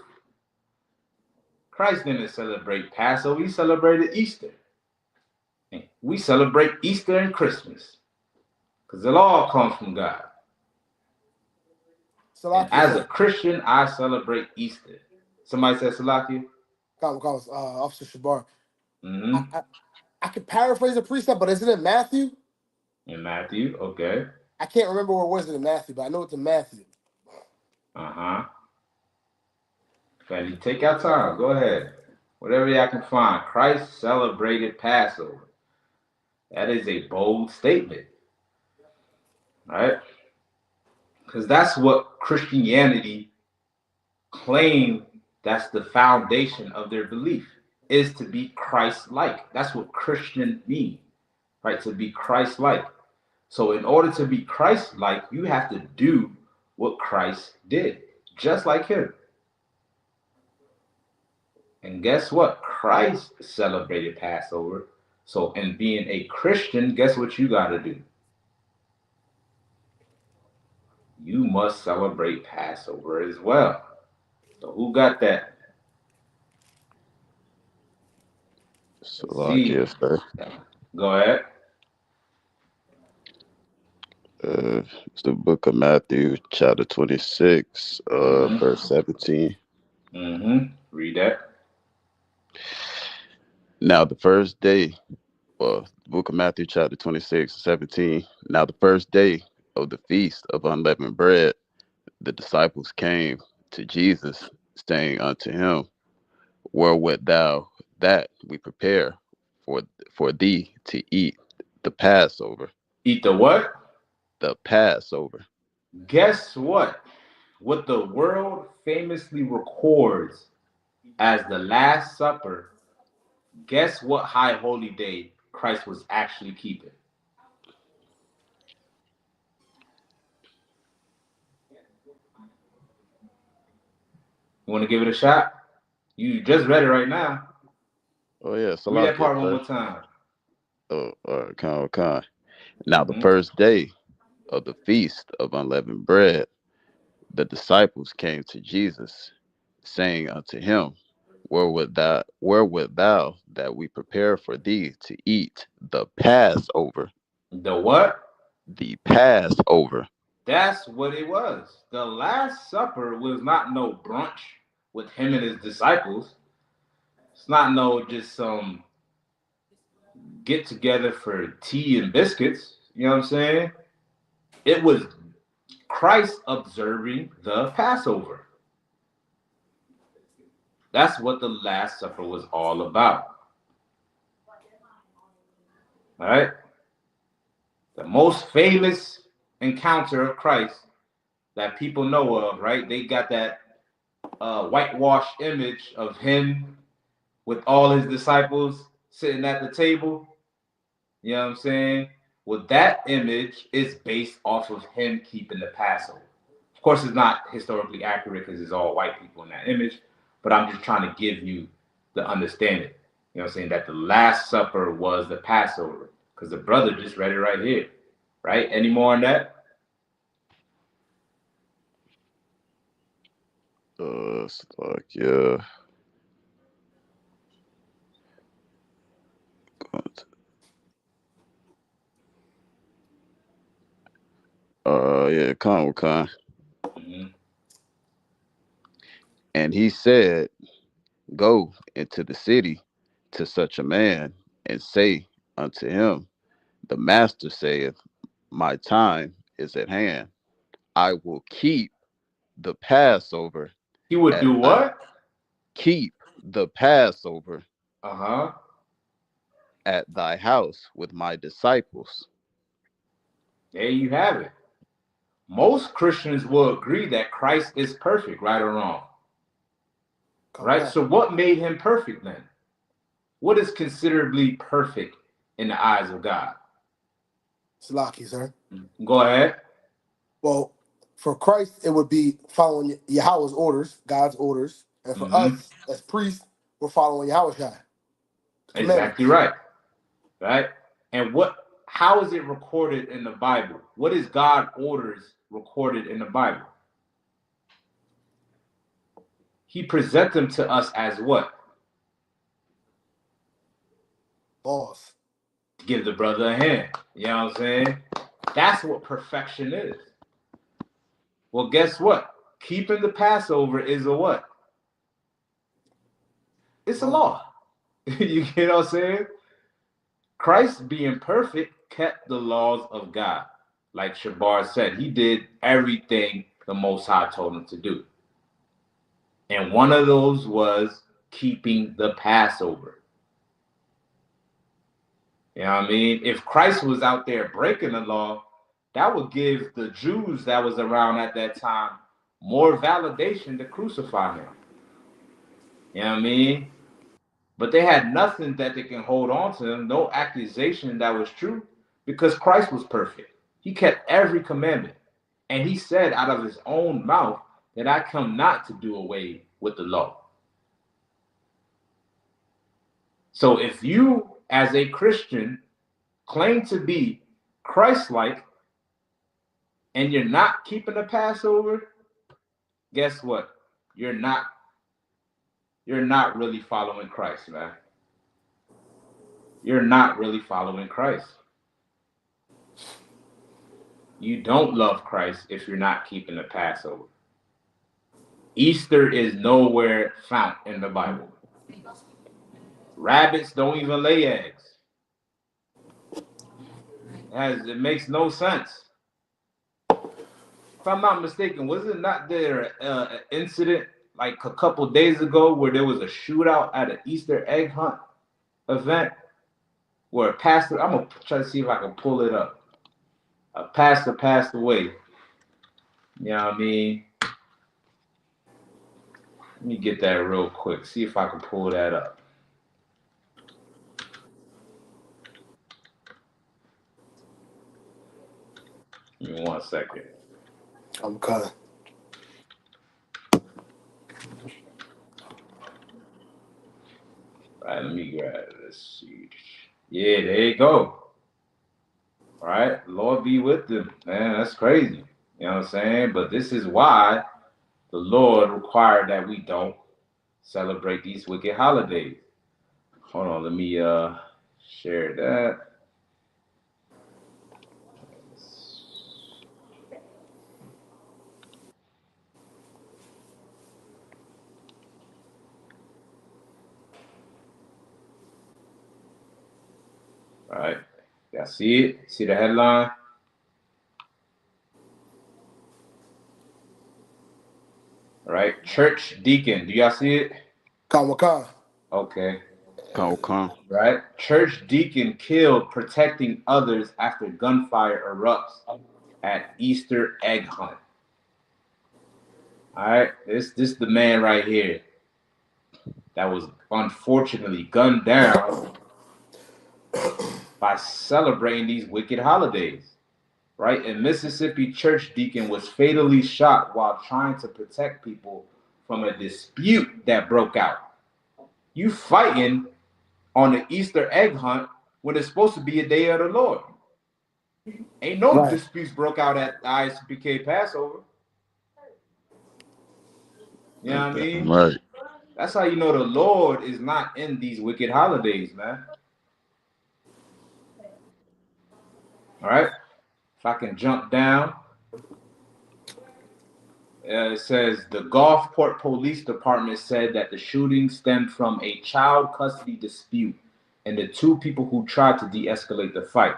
Christ didn't celebrate Passover. He celebrated Easter. And we celebrate Easter and Christmas because it all comes from God. And as a Christian, I celebrate Easter. Somebody said Salakia? Officer Shabar. I could paraphrase a precept, but isn't it Matthew? In Matthew, okay. I can't remember where it was in Matthew, but I know it's in Matthew. Fanny, take your time. Go ahead. Whatever y'all can find. Christ celebrated Passover. That is a bold statement. Right? Because that's what Christianity claimed. That's the foundation of their belief, is to be Christ-like. That's what Christian means, right? To be Christ-like. So in order to be Christ-like, you have to do what Christ did, just like him. And guess what? Christ celebrated Passover. So in being a Christian, guess what you got to do? You must celebrate Passover as well. So who got that? Salakia, sir. Go ahead. It's the book of Matthew, chapter 26, verse 17. Read that. Now the first day, the book of Matthew, chapter 26, 17. Now the first day of the feast of unleavened bread, the disciples came to Jesus, saying unto him, where wilt thou that we prepare for thee to eat the Passover? Eat the what? The Passover. Guess what? What the world famously records as the Last Supper, guess what high holy day Christ was actually keeping? You want to give it a shot? You just read it right now. Oh, yeah. Read that part one more time. Oh, con. Now the first day of the feast of unleavened bread, the disciples came to Jesus, saying unto him, where wilt thou that we prepare for thee to eat the Passover? The what? The Passover. That's what it was. The Last Supper was not no brunch with him and his disciples. It's not no just some get together for tea and biscuits. You know what I'm saying? It was Christ observing the Passover. That's what the Last Supper was all about. All right? The most famous encounter of Christ that people know of, right? They got that whitewashed image of him with all his disciples sitting at the table. You know what I'm saying? Well, that image is based off of him keeping the Passover. Of course, it's not historically accurate because it's all white people in that image, but I'm just trying to give you the understanding. You know what I'm saying? That the Last Supper was the Passover because the brother just read it right here, right? Any more on that? It's like, yeah. Yeah, Khan. Mm-hmm. And he said, go into the city to such a man and say unto him, the master saith, my time is at hand. I will keep the Passover. He would at do what? Keep the Passover Uh-huh. at thy house with my disciples. There you have it. Most Christians will agree that Christ is perfect, right or wrong. Right? Correct. So what made him perfect then? What is considerably perfect in the eyes of God? Salaki, sir. Go ahead. Well, for Christ, it would be following Yahweh's orders, God's orders. And for us, as priests, we're following Yahweh's commandments. Exactly right. Right? And how is it recorded in the Bible? What is God's orders recorded in the Bible? He presents them to us as what? Boss. To give the brother a hand. You know what I'm saying? That's what perfection is. Well, guess what? Keeping the Passover is a what? It's a law. You get what I'm saying? Christ being perfect kept the laws of God. Like Shabar said, he did everything the Most High told him to do. And one of those was keeping the Passover. You know what I mean? If Christ was out there breaking the law, that would give the Jews that was around at that time more validation to crucify him. You know what I mean? But they had nothing that they can hold on to him, no accusation that was true, because Christ was perfect. He kept every commandment. And he said out of his own mouth that I come not to do away with the law. So if you, as a Christian, claim to be Christ-like, and you're not keeping the Passover, guess what? You're not really following Christ, man. You're not really following Christ. You don't love Christ if you're not keeping the Passover. Easter is nowhere found in the Bible. Rabbits don't even lay eggs. It makes no sense. If I'm not mistaken, was it not there an incident like a couple days ago where there was a shootout at an Easter egg hunt event where a pastor, I'm going to try to see if I can pull it up. A pastor passed away. You know what I mean? Let me get that real quick. See if I can pull that up. Give me 1 second. I'm coming. All right, let me grab this. Yeah, there you go. All right, Lord be with them. Man, that's crazy. You know what I'm saying? But this is why the Lord required that we don't celebrate these wicked holidays. Hold on, let me share that. All right, y'all see it? See the headline? All right, church deacon. Do y'all see it? Khan. Okay. Khan. Right? Church deacon killed protecting others after gunfire erupts at Easter egg hunt. All right, this the man right here that was unfortunately gunned down by celebrating these wicked holidays. Right, a Mississippi church deacon was fatally shot while trying to protect people from a dispute that broke out. You fighting on the Easter egg hunt when it's supposed to be a day of the Lord. Ain't no Right. disputes broke out at the ISPK Passover. You know what I mean? Right. That's how you know the Lord is not in these wicked holidays, man. All right? If I can jump down, it says the Gulfport Police Department said that the shooting stemmed from a child custody dispute, and the two people who tried to de-escalate the fight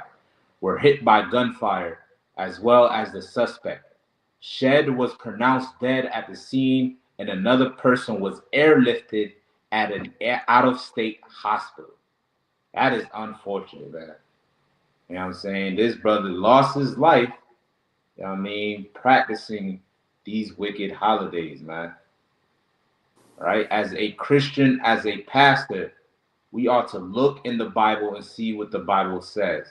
were hit by gunfire, as well as the suspect. Shed was pronounced dead at the scene, and another person was airlifted at an out-of-state hospital. That is unfortunate, man. You know what I'm saying? This brother lost his life, you know what I mean, practicing these wicked holidays, man. All right? As a Christian, as a pastor, we ought to look in the Bible and see what the Bible says.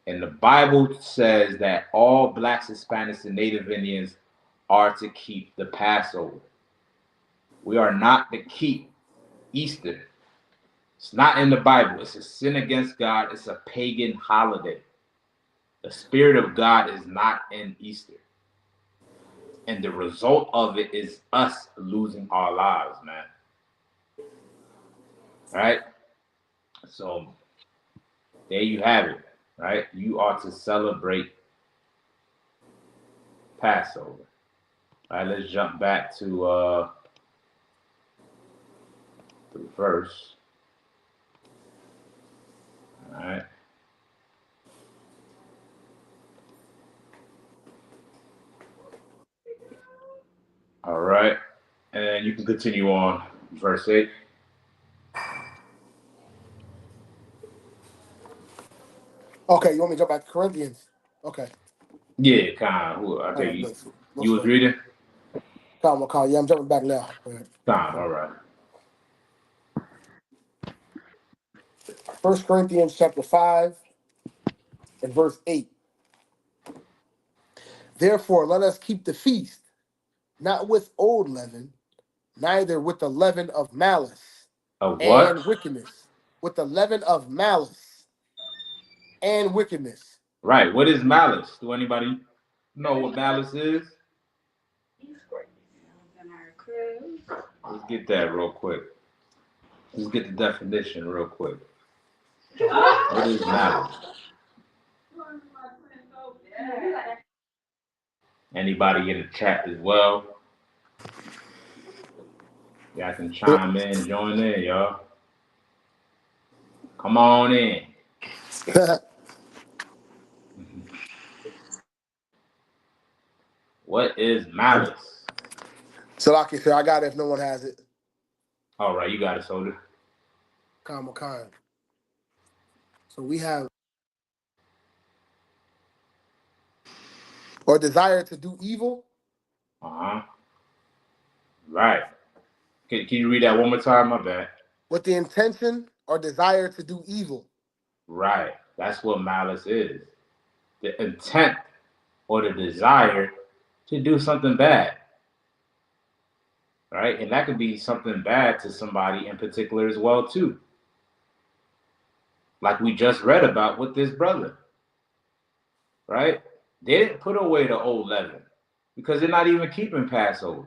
And the Bible says that all blacks, Hispanics, and Native Indians are to keep the Passover. We are not to keep Easter. It's not in the Bible. It's a sin against God. It's a pagan holiday. The Spirit of God is not in Easter. And the result of it is us losing our lives, man. All right? So, there you have it, right? You are to celebrate Passover. All right, let's jump back to the verse. All right. All right. And you can continue on verse 8. Okay, you want me to jump back to Corinthians? Okay. Yeah, kind of. I All think right, you, let's you was go. reading? Calm. Yeah, I'm jumping back now. Kind, all right. 1 Corinthians chapter 5 and verse 8. Therefore, let us keep the feast, not with old leaven, neither with the leaven of malice Of and what? wickedness. With the leaven of malice and wickedness. Right. What is malice? Do anybody know what malice is? Let's get that real quick. Let's get the definition real quick. What is malice? Anybody in the chat as well? Y'all can chime in, join in, y'all. Come on in. What is malice? So, like I said, I got it if no one has it. All right, you got it, soldier. Calm. So we have or desire to do evil. Uh-huh. Right. Can you read that one more time? My bad. With the intention or desire to do evil. Right. That's what malice is. The intent or the desire to do something bad. Right? And that could be something bad to somebody in particular as well, too. Like we just read about with this brother. Right? They didn't put away the old leaven because they're not even keeping Passover.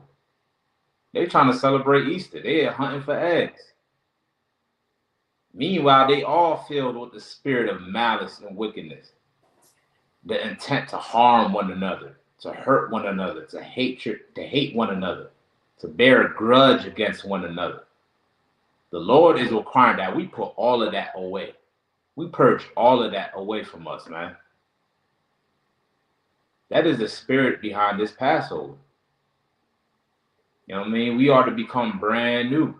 They're trying to celebrate Easter. They're hunting for eggs. Meanwhile, they all filled with the spirit of malice and wickedness. The intent to harm one another, to hurt one another, to hate one another, to bear a grudge against one another. The Lord is requiring that we put all of that away. We purge all of that away from us, man. That is the spirit behind this Passover. You know what I mean? We are to become brand new.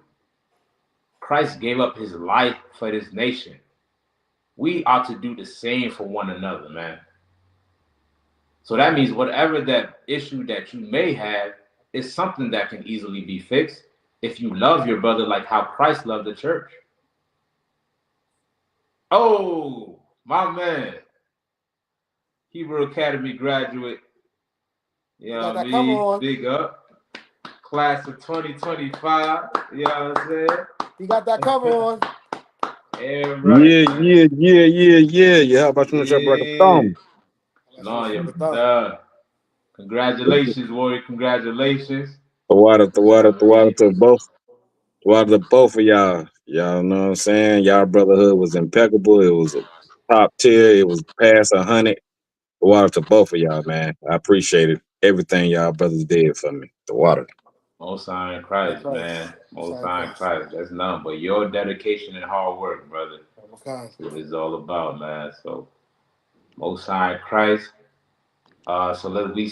Christ gave up his life for this nation. We ought to do the same for one another, man. So that means whatever that issue that you may have is something that can easily be fixed if you love your brother like how Christ loved the church. Oh, my man, Hebrew Academy graduate. You You got know what I that cover mean? on. Big up. Class of 2025. You know what I'm saying? You got that cover on. Yeah, Yeah, right, man. yeah, yeah, yeah, yeah. Yeah, how about you want your brother Yeah. thumb? No, That's yeah. your thumb. Congratulations, Warrior. Congratulations. The water to both. Water to both of y'all. Y'all know what I'm saying? Y'all brotherhood was impeccable. It was a top tier. It was past 100. The water to both of y'all, man. I appreciated everything y'all brothers did for me. The water. Most High in That's Christ, Christ. man. Most Most High High in Christ. Christ. That's nothing but your dedication and hard work, brother. Okay. That's what it's all about, man. So, Most High in Christ. So let we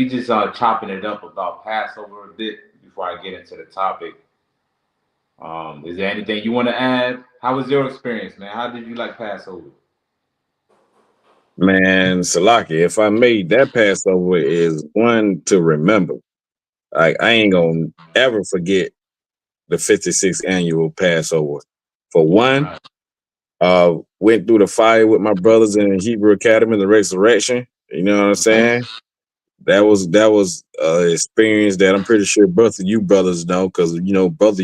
just chopping it up about Passover a bit before I get into the topic. Is there anything you want to add? How was your experience, man? How did you like Passover? Man, Salaki, if I made that Passover is one to remember. Like I ain't gonna ever forget the 56th annual Passover. For one, Right. went through the fire with my brothers in Hebrew Academy, the resurrection. You know what I'm saying? That was experience that I'm pretty sure both of you brothers know, because both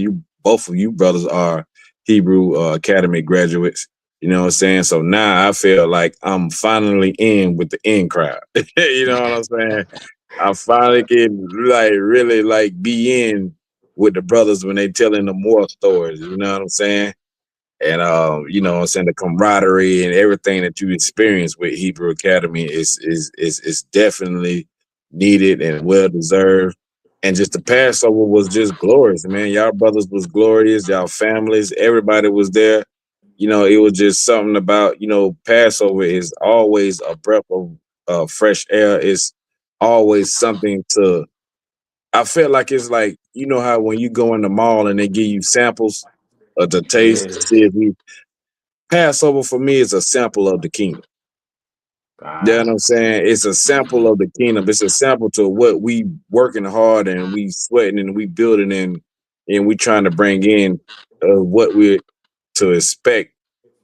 of you brothers are Hebrew Academy graduates. You know what I'm saying? So now I feel like I'm finally in with the in crowd. You know what I'm saying? I finally can like really like be in with the brothers when they telling the more stories. You know what I'm saying? And you know what I'm saying, the camaraderie and everything that you experience with Hebrew Academy is definitely needed and well deserved. And just the Passover was just glorious, man. Y'all brothers was glorious, y'all families, everybody was there. You know, it was just something about, Passover is always a breath of fresh air. It's always something to I feel like it's like, you know how when you go in the mall and they give you samples of the taste to Yeah. see if you Passover for me is a sample of the kingdom. You know what God. I'm saying? It's a sample of the kingdom. It's a sample to what we working hard and we sweating and we building and we trying to bring in what we're to expect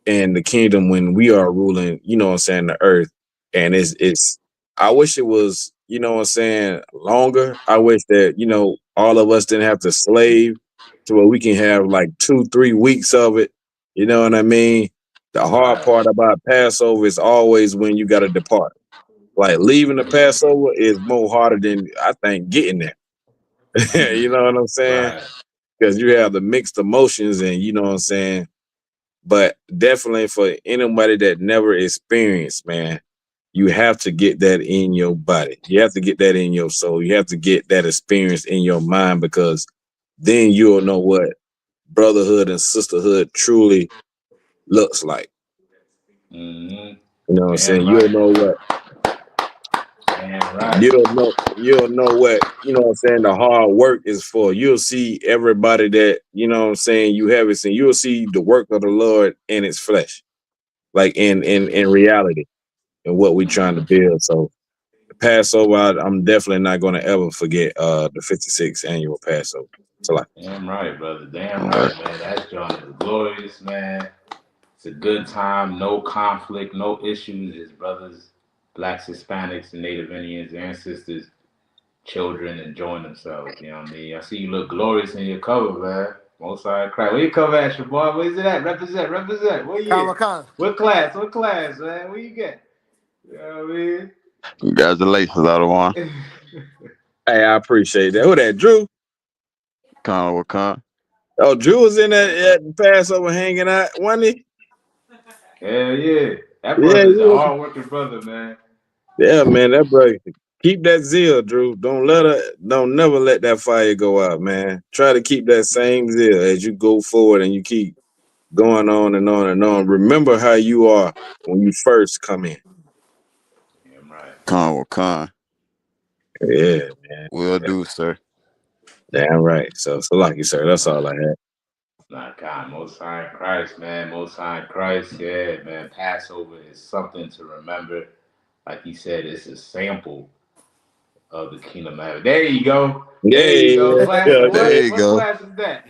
in the kingdom when we are ruling, you know what I'm saying, the earth. And it's I wish it was, you know what I'm saying, longer. I wish that, all of us didn't have to slave to where we can have like 2-3 weeks of it. You know what I mean? The hard Right. part about Passover is always when you gotta depart. Like leaving the Passover is more harder than I think getting there. You know what I'm saying? Right. Because you have the mixed emotions and you know what I'm saying, but definitely for anybody that never experienced, man, you have to get that in your body. You have to get that in your soul. You have to get that experience in your mind, because then you'll know what brotherhood and sisterhood truly looks like. Mm-hmm. You know what I'm saying? Damn right. Damn right. You'll know what, you know what I'm saying, the hard work is for. You'll see everybody that, you know what I'm saying, you haven't seen. You'll see the work of the Lord in its flesh, like in reality, and what we trying to build. So the Passover, I'm definitely not going to ever forget the 56th annual Passover. So like, Damn right, brother. Damn All right. right, man. That joint is glorious, man. It's a good time, no conflict, no issues. It's brothers, blacks, Hispanics, and Native Indians, ancestors, children enjoying themselves. You know what I mean? I see you look glorious in your cover, man. Most High Christ. Where you cover at, your boy? Where's it at? Represent, represent. What year? Khan. What class? What class, man? Where you get? You know what I mean? Congratulations, other one. hey, I appreciate that. Who that, Drew? Con with con. Oh, Drew was in that at the Passover hanging out, wasn't he? Hell yeah. That Yeah, brother's a yeah. hard-working brother, man. Yeah, man, that brother. Keep that zeal, Drew. Don't never let that fire go out, man. Try to keep that same zeal as you go forward and you keep going on and on and on. Remember how you are when you first come in. Damn right. Con with con. Yeah, man. Will do, sir. Damn right. So like you, sir, that's all I had. Nah, God, Most High in Christ, man. Most High in Christ, yeah, man. Passover is something to remember. like he said, it's a sample of the kingdom of heaven. There you go. There you Hey, go. Class yeah, of There what? you What go. class is that?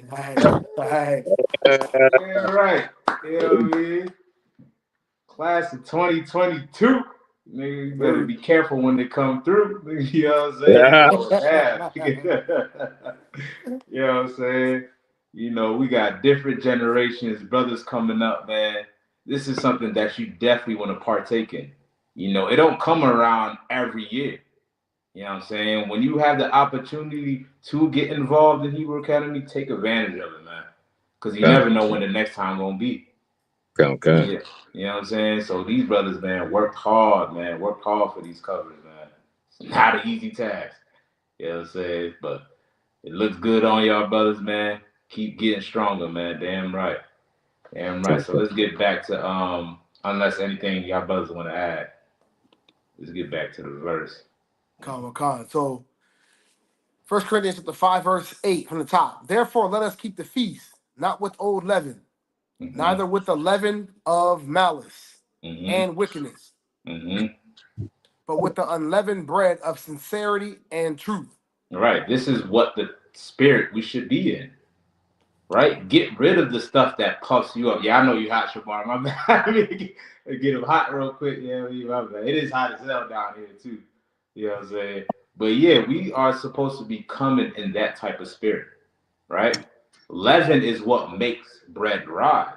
Right. Yeah, right. You know what I mean? Class of 2022. Nigga, you better be careful when they come through. You know what I'm saying? yeah. Going down. You know what I'm saying? You know, we got different generations, brothers coming up, man. This is something that you definitely want to partake in. You know, it don't come around every year. You know what I'm saying? When you have the opportunity to get involved in Hebrew Academy, take advantage of it, man. Because you never know when the next time gonna be. Okay. Yeah. You know what I'm saying? So these brothers, man, worked hard, man. Worked hard for these covers, man. It's not an easy task. You know what I'm saying? But it looks good on y'all brothers, man. Keep getting stronger, man. Damn right. Damn right. So let's get back to unless anything y'all brothers want to add. Let's get back to the verse. Con. So 1 Corinthians chapter 5, verse 8 from the top. Therefore, let us keep the feast, not with old leaven, Mm-hmm. neither with the leaven of malice Mm-hmm. and wickedness, Mm-hmm. but with the unleavened bread of sincerity and truth. Right. This is what the spirit we should be in. Right? Get rid of the stuff that puffs you up. Yeah, I know you hot, Shamar. My bad. I mean, get him hot real quick. Yeah, my bad. It is hot as hell down here too. You know what I'm saying? But yeah, we are supposed to be coming in that type of spirit, right? Leaven is what makes bread rise.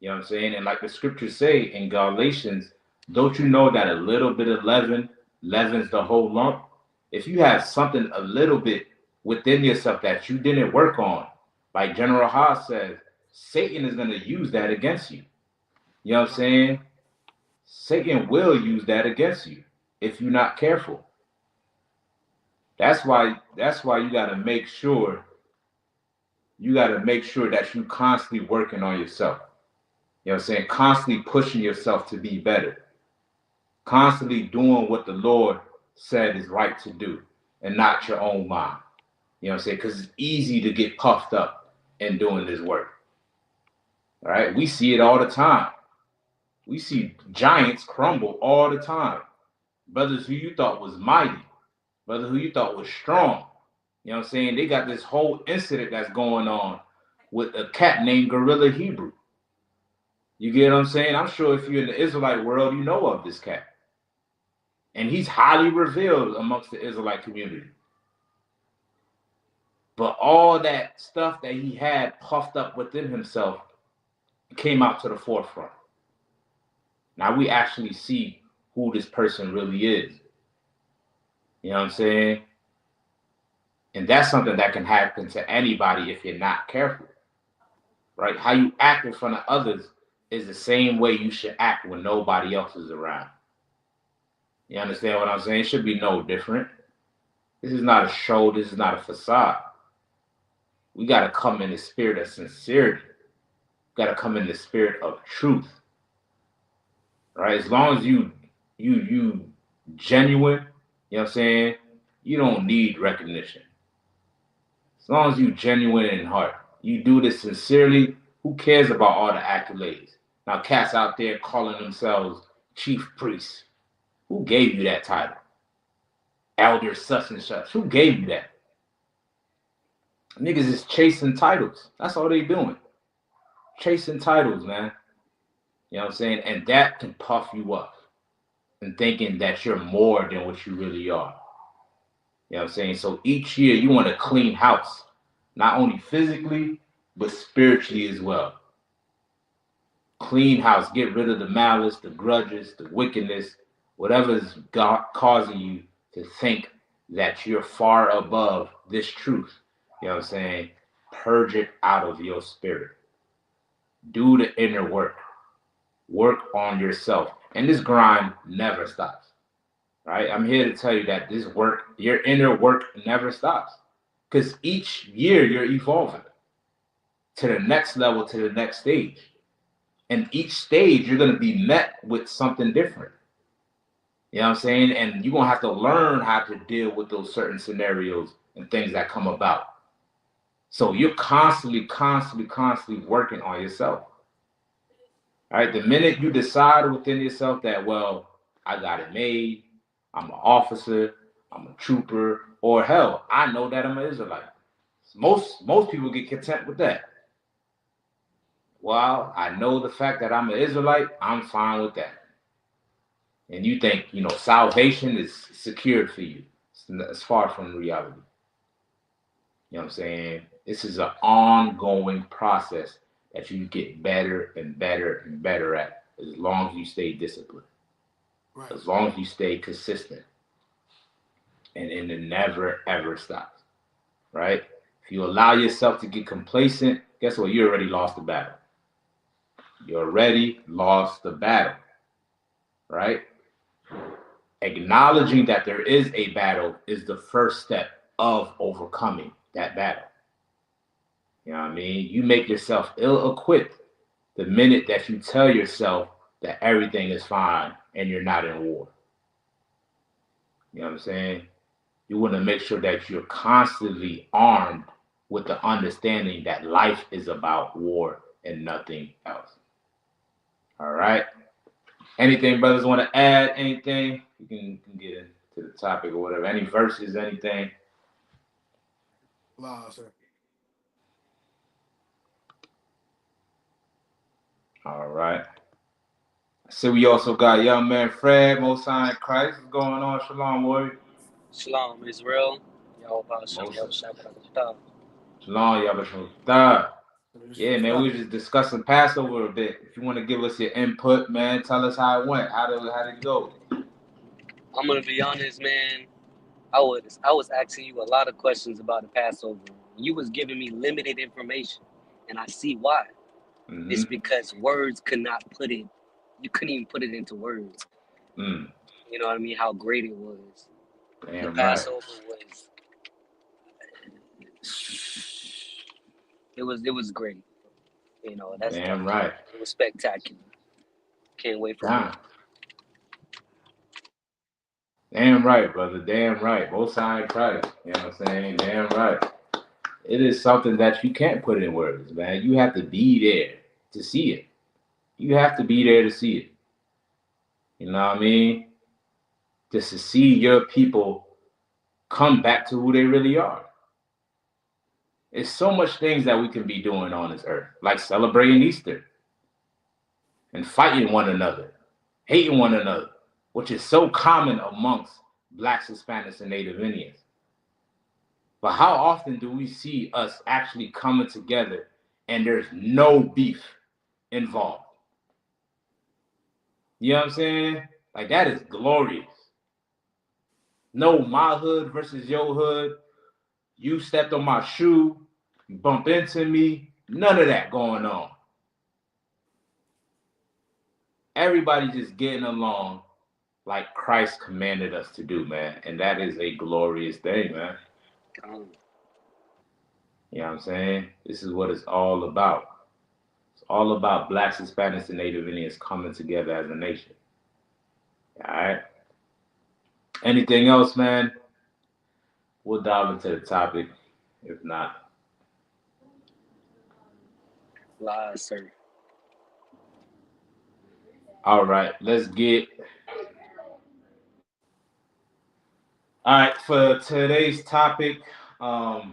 You know what I'm saying? And like the scriptures say in Galatians, don't you know that a little bit of leaven leavens the whole lump? If you have something a little bit within yourself that you didn't work on, like General Haas says, Satan is going to use that against you. You know what I'm saying? Satan will use that against you if you're not careful. That's why you got to make sure that you constantly working on yourself. You know what I'm saying? Constantly pushing yourself to be better. Constantly doing what the Lord said is right to do and not your own mind. You know what I'm saying? Because it's easy to get puffed up in doing this work. All right? We see it all the time. We see giants crumble all the time. Brothers who you thought was mighty, brothers who you thought was strong. You know what I'm saying? They got this whole incident that's going on with a cat named Gorilla Hebrew. You get what I'm saying? I'm sure if you're in the Israelite world, you know of this cat. And he's highly revered amongst the Israelite community. But all that stuff that he had puffed up within himself came out to the forefront. Now we actually see who this person really is. You know what I'm saying? And that's something that can happen to anybody if you're not careful. Right? How you act in front of others is the same way you should act when nobody else is around. You understand what I'm saying? It should be no different. This is not a show. This is not a facade. We got to come in the spirit of sincerity. We got to come in the spirit of truth. Right? As long as you genuine, you know what I'm saying? You don't need recognition. As long as you genuine in heart, you do this sincerely, who cares about all the accolades? Now cats out there calling themselves chief priests. Who gave you that title? Elder such and such. Who gave you that? Niggas is chasing titles. That's all they doing. Chasing titles, man. You know what I'm saying? And that can puff you up and thinking that you're more than what you really are. You know what I'm saying? So each year you want to clean house, not only physically, but spiritually as well. Clean house, get rid of the malice, the grudges, the wickedness, whatever is causing you to think that you're far above this truth. You know what I'm saying? Purge it out of your spirit. Do the inner work. Work on yourself. And this grind never stops. Right? I'm here to tell you that this work, your inner work never stops. Because each year you're evolving to the next level, to the next stage. And each stage you're going to be met with something different. You know what I'm saying? And you're going to have to learn how to deal with those certain scenarios and things that come about. So you're constantly working on yourself. All right? The minute you decide within yourself that, well, I got it made. I'm an officer. I'm a trooper. Or hell, I know that I'm an Israelite. Most people get content with that. Well, I know the fact that I'm an Israelite. I'm fine with that. And you think, salvation is secured for you. It's far from reality. You know what I'm saying? This is an ongoing process that you get better and better and better at as long as you stay disciplined, Right. as long as you stay consistent. And it never, ever stops, right? If you allow yourself to get complacent, guess what? You already lost the battle. You already lost the battle, right? Acknowledging that there is a battle is the first step of overcoming that battle. You know what I mean? You make yourself ill-equipped the minute that you tell yourself that everything is fine and you're not in war. You know what I'm saying? You want to make sure that you're constantly armed with the understanding that life is about war and nothing else. All right? Anything brothers want to add? Anything? You can get into the topic or whatever. Any verses, anything? Wow, sir. All right. So we also got young man Fred, Most High in Christ. What's going on? Shalom, warrior. Shalom, Israel. Y'all Shalom, Shalom. Yabashah. Yeah, man, we were just discussing Passover a bit. If you want to give us your input, man, tell us how it went. How did it go? I'm gonna be honest, man. I was asking you a lot of questions about the Passover. You was giving me limited information, and I see why. Mm-hmm. It's because words could not put it. You couldn't even put it into words. Mm. You know what I mean? How great it was. Damn The Passover was. It was great. You know, that's damn right. It was spectacular. Can't wait for more. Damn right, brother. Damn right. Both sides right. You know what I'm saying? Damn right. It is something that you can't put in words, man. You have to be there to see it. You have to be there to see it. You know what I mean? Just to see your people come back to who they really are. There's so much things that we can be doing on this earth, like celebrating Easter and fighting one another, hating one another, which is so common amongst Blacks, Hispanics, and Native Indians. But how often do we see us actually coming together and there's no beef involved? You know what I'm saying? Like, that is glorious. No, my hood versus your hood. You stepped on my shoe, you bump into me. None of that going on. Everybody just getting along like Christ commanded us to do, man. And that is a glorious thing, man. You know what I'm saying? This is what it's all about. It's all about Blacks, Hispanics, and Native Indians coming together as a nation. All right? Anything else, man? We'll dive into the topic. If not, Lies, sir. all right, let's get. All right, for today's topic, I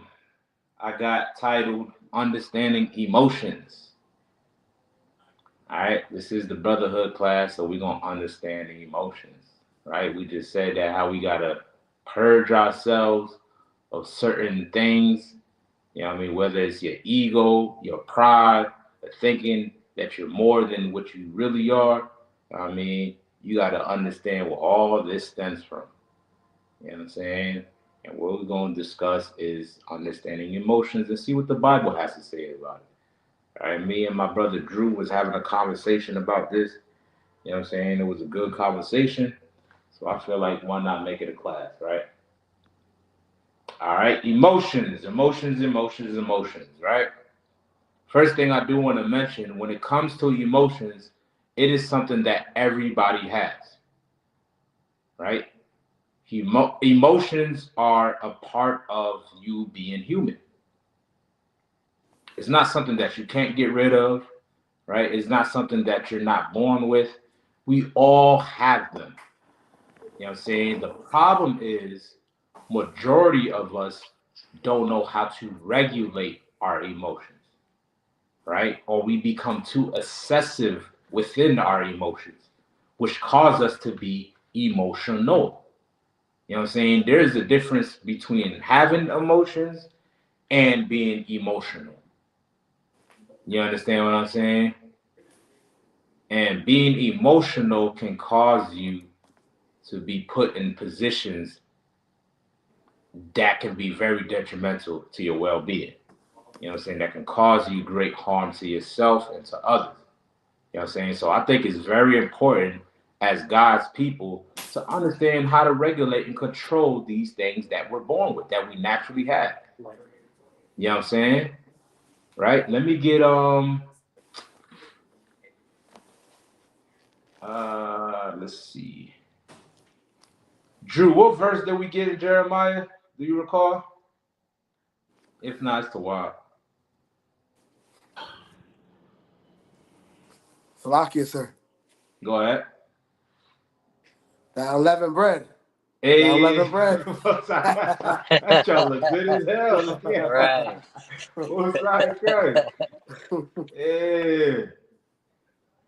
got titled Understanding Emotions. All right, this is the Brotherhood class, so we're going to understand the emotions, right? We just said that how we got to purge ourselves of certain things, you know what I mean? Whether it's your ego, your pride, or thinking that you're more than what you really are, I mean, you got to understand where all this stems from. You know what I'm saying? And what we're going to discuss is understanding emotions and see what the Bible has to say about it. All right, me and my brother Drew was having a conversation about this. You know what I'm saying? It was a good conversation. So I feel like why not make it a class, right? All right, emotions, right? First thing I do want to mention, when it comes to emotions, it is something that everybody has, right? Emotions are a part of you being human. It's not something that you can't get rid of, right? It's not something that you're not born with. We all have them. You know what I'm saying? The problem is majority of us don't know how to regulate our emotions, right? Or we become too excessive within our emotions, which cause us to be emotional. You know what I'm saying? There's a difference between having emotions and being emotional. You understand what I'm saying? And being emotional can cause you to be put in positions that can be very detrimental to your well being. You know what I'm saying? That can cause you great harm to yourself and to others. You know what I'm saying? So I think it's very important as God's people to understand how to regulate and control these things that we're born with, that we naturally have. You know what I'm saying? Right? Let me get let's see. Drew, what verse did we get in Jeremiah? Do you recall? If not, it's the wild. Salakia, sir. Go ahead. That unleavened bread. That Hey, unleavened bread. that y'all look good as hell. Look at Right. what's right, guys? Yeah,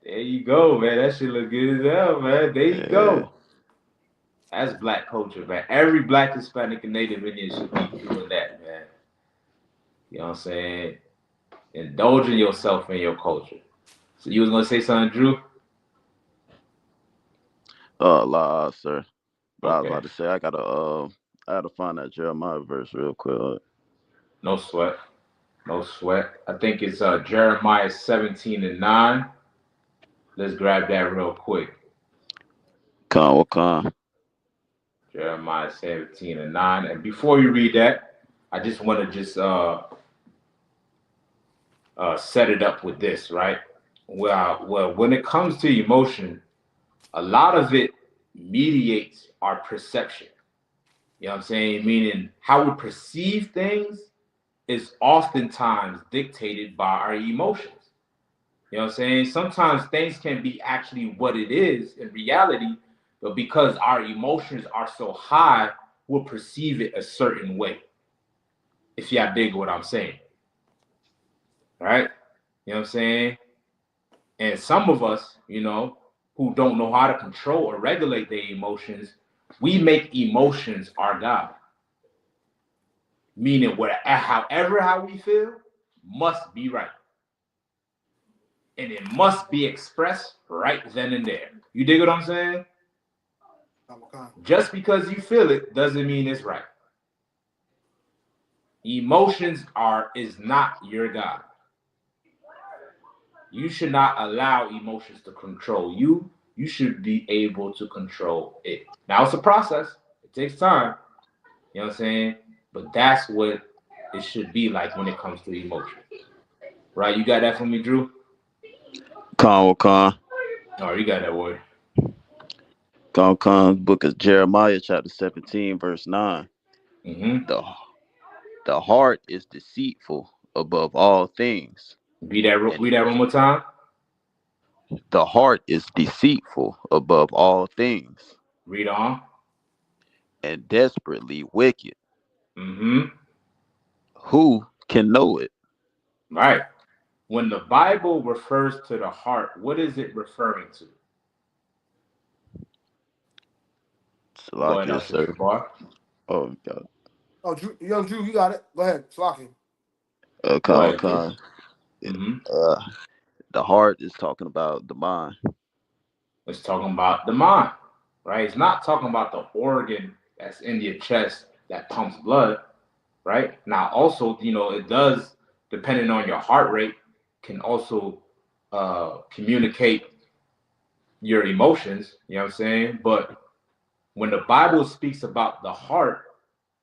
there you go, man. That shit look good as hell, man. There you Yeah. go. That's black culture, man. Every black, Hispanic, and Native Indian should be doing that, man. You know what I'm saying? Indulging yourself in your culture. So you was gonna say something, Drew? La, sir. But I was Okay, about to say I gotta find that Jeremiah verse real quick. no sweat, no sweat. I think it's Jeremiah 17:9. Let's grab that real quick. What con? Jeremiah 17:9. And before you read that, I just want to just set it up with this, right? Well, when it comes to emotion, a lot of it mediates our perception. You know what I'm saying? Meaning how we perceive things is oftentimes dictated by our emotions. You know what I'm saying? Sometimes things can be actually what it is in reality, but because our emotions are so high, we'll perceive it a certain way. If y'all dig what I'm saying, right? You know what I'm saying? And some of us, who don't know how to control or regulate their emotions, we make emotions our God. Meaning, however how we feel must be right, and it must be expressed right then and there. You dig what I'm saying? Just because you feel it doesn't mean it's right. Emotions is not your God. You should not allow emotions to control you. You should be able to control it. Now it's a process. It takes time. You know what I'm saying? But that's what it should be like when it comes to emotions. Right? You got that for me, Drew? What con? Oh, you got that word. Book of Jeremiah, chapter 17, verse 9. Mm-hmm. The the heart is deceitful above all things. Read And that one more time. the heart is deceitful above all things Read on. and desperately wicked. Mm-hmm. Who can know it? Right. When the Bible refers to the heart, what is it referring to? Go ahead, Salakia, Elder sir. Shabar. Oh, God. Oh, Drew, young Drew, you got it. Go ahead. Salakia. Go Con, ahead, Drew. con. Mm-hmm. Uh, the heart is talking about the mind. It's talking about the mind, right? It's not talking about the organ that's in your chest that pumps blood, right? Now, also, it does, depending on your heart rate, can also communicate your emotions, you know what I'm saying? But when the Bible speaks about the heart,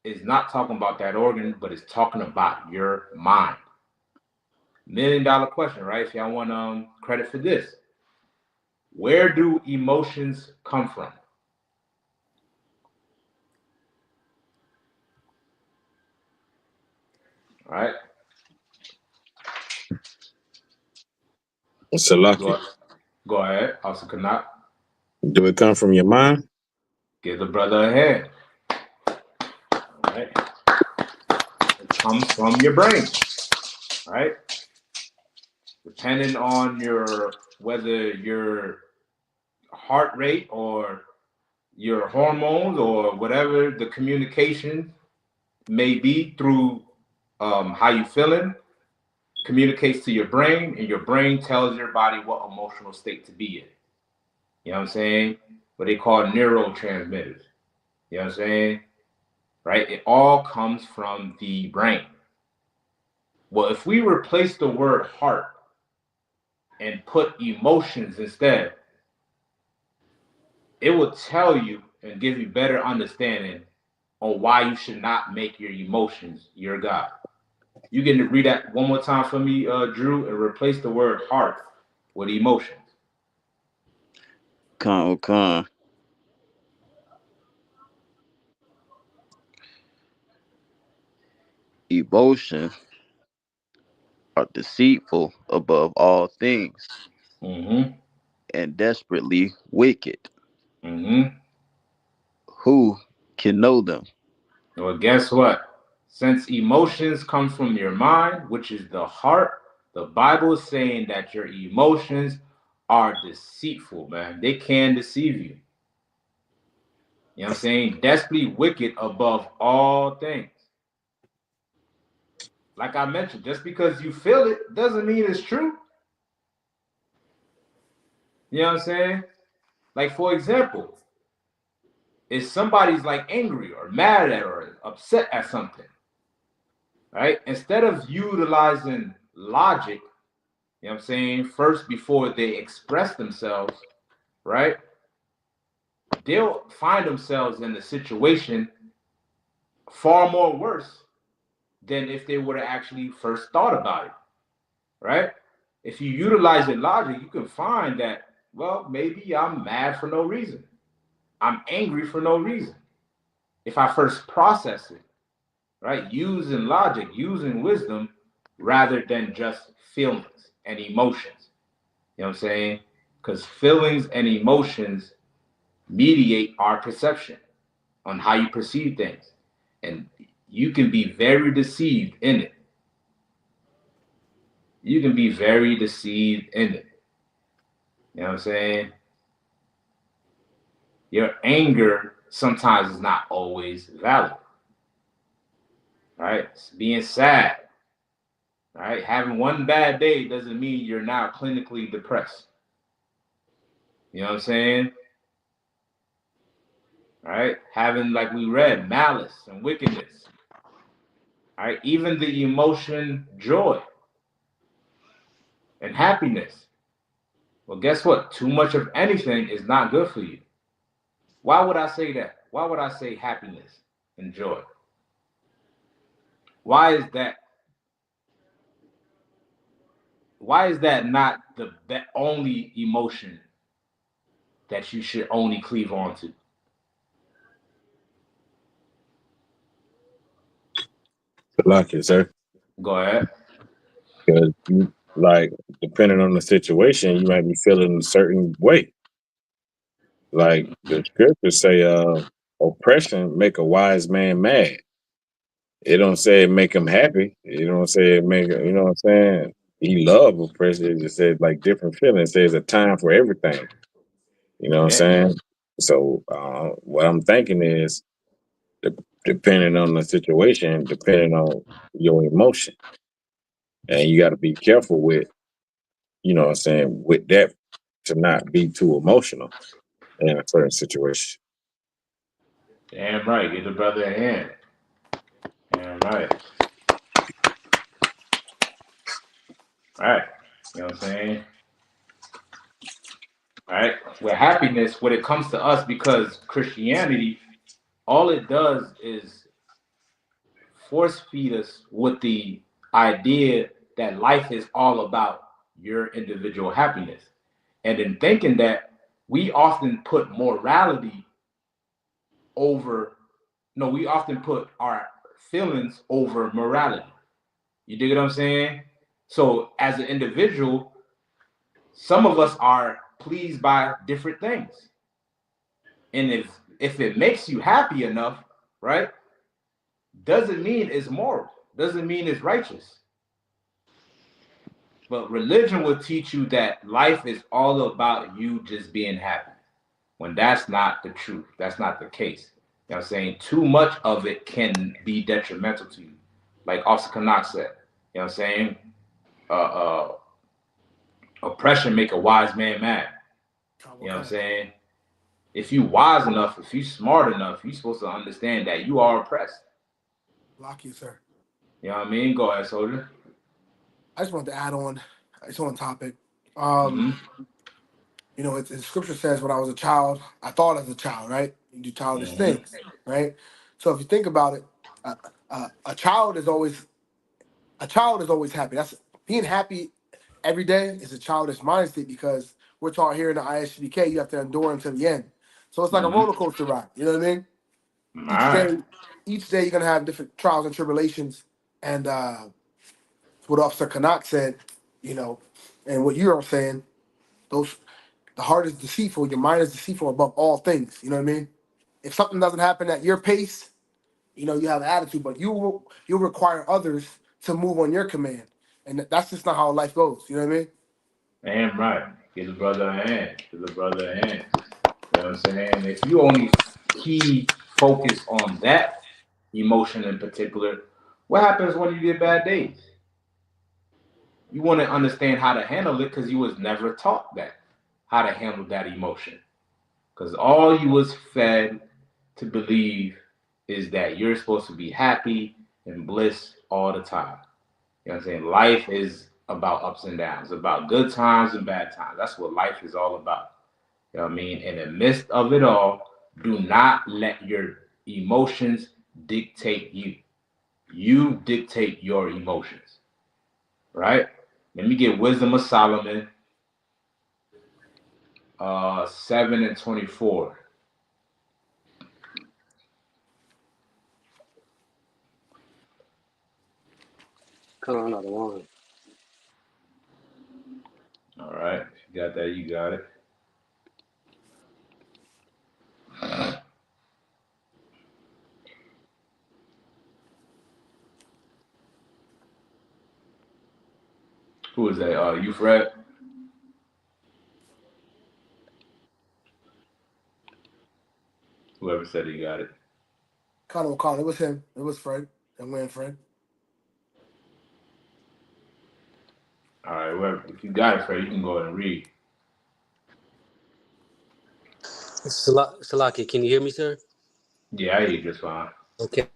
it's not talking about that organ, but it's talking about your mind. $1 million question, right? If y'all want credit for this, where do emotions come from? All right, Salaki. go go ahead, also cannot. Do it come from your mind? Give the brother a hand. All right. It comes from your brain. Right? Depending on whether your heart rate or your hormones or whatever the communication may be through how you feeling, communicates to your brain, and your brain tells your body what emotional state to be in. You know what I'm saying? What they call neurotransmitters. You know what I'm saying? Right? It all comes from the brain. Well, if we replace the word heart and put emotions instead, it will tell you and give you better understanding on why you should not make your emotions your God. You can read that one more time for me, Drew, and replace the word heart with emotions. Con. Emotions are deceitful above all things Mm-hmm. and desperately wicked. Mm-hmm. Who can know them? Well, guess what? Since emotions come from your mind, which is the heart, the Bible is saying that your emotions are deceitful, man. They can deceive you. You know what I'm saying? Desperately wicked above all things. Like I mentioned, just because you feel it doesn't mean it's true. You know what I'm saying? Like, for example, if somebody's like angry or mad at or upset at something, right? Instead of utilizing logic, you know what I'm saying, first before they express themselves, right? They'll find themselves in a situation far more worse than if they would have actually first thought about it, right? If you utilize your logic, you can find that, well, maybe I'm mad for no reason. I'm angry for no reason. If I first process it, right? Using logic, using wisdom, rather than just feelings and emotions. You know what I'm saying? Because feelings and emotions mediate our perception on how you perceive things. And you can be very deceived in it. You can be very deceived in it. You know what I'm saying? Your anger sometimes is not always valid. Right? Being sad, right? Having one bad day doesn't mean you're now clinically depressed. You know what I'm saying? Right? Having, like we read, malice and wickedness. Right? Even the emotion joy and happiness. Well, guess what? Too much of anything is not good for you. Why would I say that? Why would I say happiness and joy? Why is that? Why is that not the only emotion that you should only cleave on to? Good luck, you, sir. Go ahead. Because you like depending on the situation, you might be feeling a certain way. Like the scriptures say, oppression make a wise man mad. It don't say it make him happy. It don't say it make you know what I'm saying. He love oppression. It just says like different feelings. There's a time for everything. You know what I'm Yeah. saying. So what I'm thinking is, depending on the situation, depending on your emotion, and you got to be careful with, you know what I'm saying, with that to not be too emotional in a certain situation. Damn right. Give the brother a hand. Damn right. Right. You know what I'm saying? Right. With happiness, when it comes to us, because Christianity, all it does is force feed us with the idea that life is all about your individual happiness. And in thinking that, we often put morality over, no, we often put our feelings over morality. You dig what I'm saying? So as an individual, some of us are pleased by different things. And if if it makes you happy enough, right, doesn't mean it's moral, doesn't mean it's righteous. But religion will teach you that life is all about you just being happy, when that's not the truth. That's not the case. You know what I'm saying? Too much of it can be detrimental to you. Like Officer Canuck said, you know what I'm saying? Uh, oppression make a wise man mad. You know what I'm saying? If you wise enough, if you smart enough, you're supposed to understand that you are oppressed. Lock you, sir. You know what I mean? Go ahead, soldier. I just wanted to add on. It's on topic. Mm-hmm. You know, the scripture says, "When I was a child, I thought as a child." Right? You do childish things, right? So if you think about it, a child is always happy. That's being happy every day is a childish mindset because we're taught here in the ISBK you have to endure until the end. So it's like a roller coaster ride. You know what I mean? Each day you're gonna have different trials and tribulations, and what Officer Canuck said, you know, and what you're saying, the heart is deceitful, your mind is deceitful above all things. You know what I mean? If something doesn't happen at your pace, you know, you have an attitude, but you'll require others to move on your command. And that's just not how life goes. You know what I mean? Damn right. Give the brother a hand. Give the brother a hand. You know what I'm saying? If you only focus on that emotion in particular, what happens when you get bad days? You want to understand how to handle it because you was never taught that, how to handle that emotion. Because all you was fed to believe is that you're supposed to be happy and bliss all the time. You know what I'm saying? Life is about ups and downs, about good times and bad times. That's what life is all about. You know what I mean? In the midst of it all, do not let your emotions dictate you. You dictate your emotions, right? Let me get Wisdom of Solomon, 7:24. Come on, another one. All right, if you got that, you got it. Who is that? You, Fred? Whoever said he got it. Connor, it was him. It was Fred. And when Fred. All right, whoever. If you got it, Fred, you can go ahead and read. Salaki, can you hear me, sir? Yeah, I hear you just fine. Okay.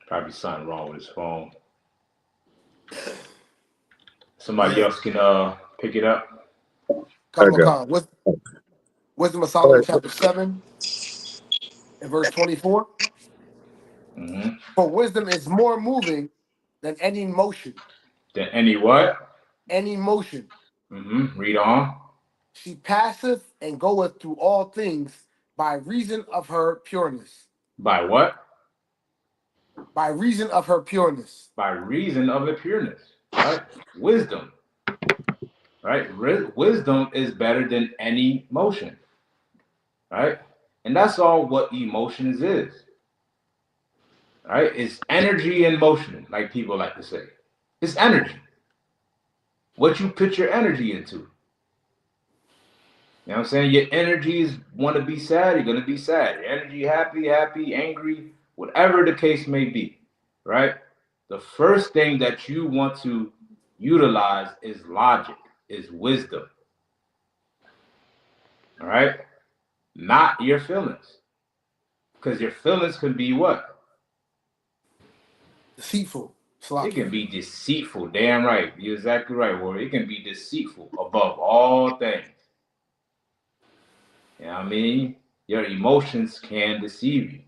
Probably something wrong with his phone. Somebody else can pick it up. Connor, Wisdom of Solomon, chapter 7, and verse 24. Mm-hmm. For wisdom is more moving than any motion. Then any what? Any motion. Mm-hmm. Read on. She passeth and goeth through all things by reason of her pureness. By what? By reason of her pureness. By reason of the pureness, right? Wisdom, right? Wisdom is better than any motion, right? And that's all what emotions is, right? It's energy in motion, like people like to say. It's energy. What you put your energy into. You know what I'm saying? Your energies want to be sad, you're going to be sad. Your energy happy, angry, whatever the case may be, right? The first thing that you want to utilize is logic, is wisdom. All right? Not your feelings. Because your feelings can be what? Deceitful. It can be deceitful. Damn right. You're exactly right, Warrior. It can be deceitful above all things. You know what I mean? Your emotions can deceive you.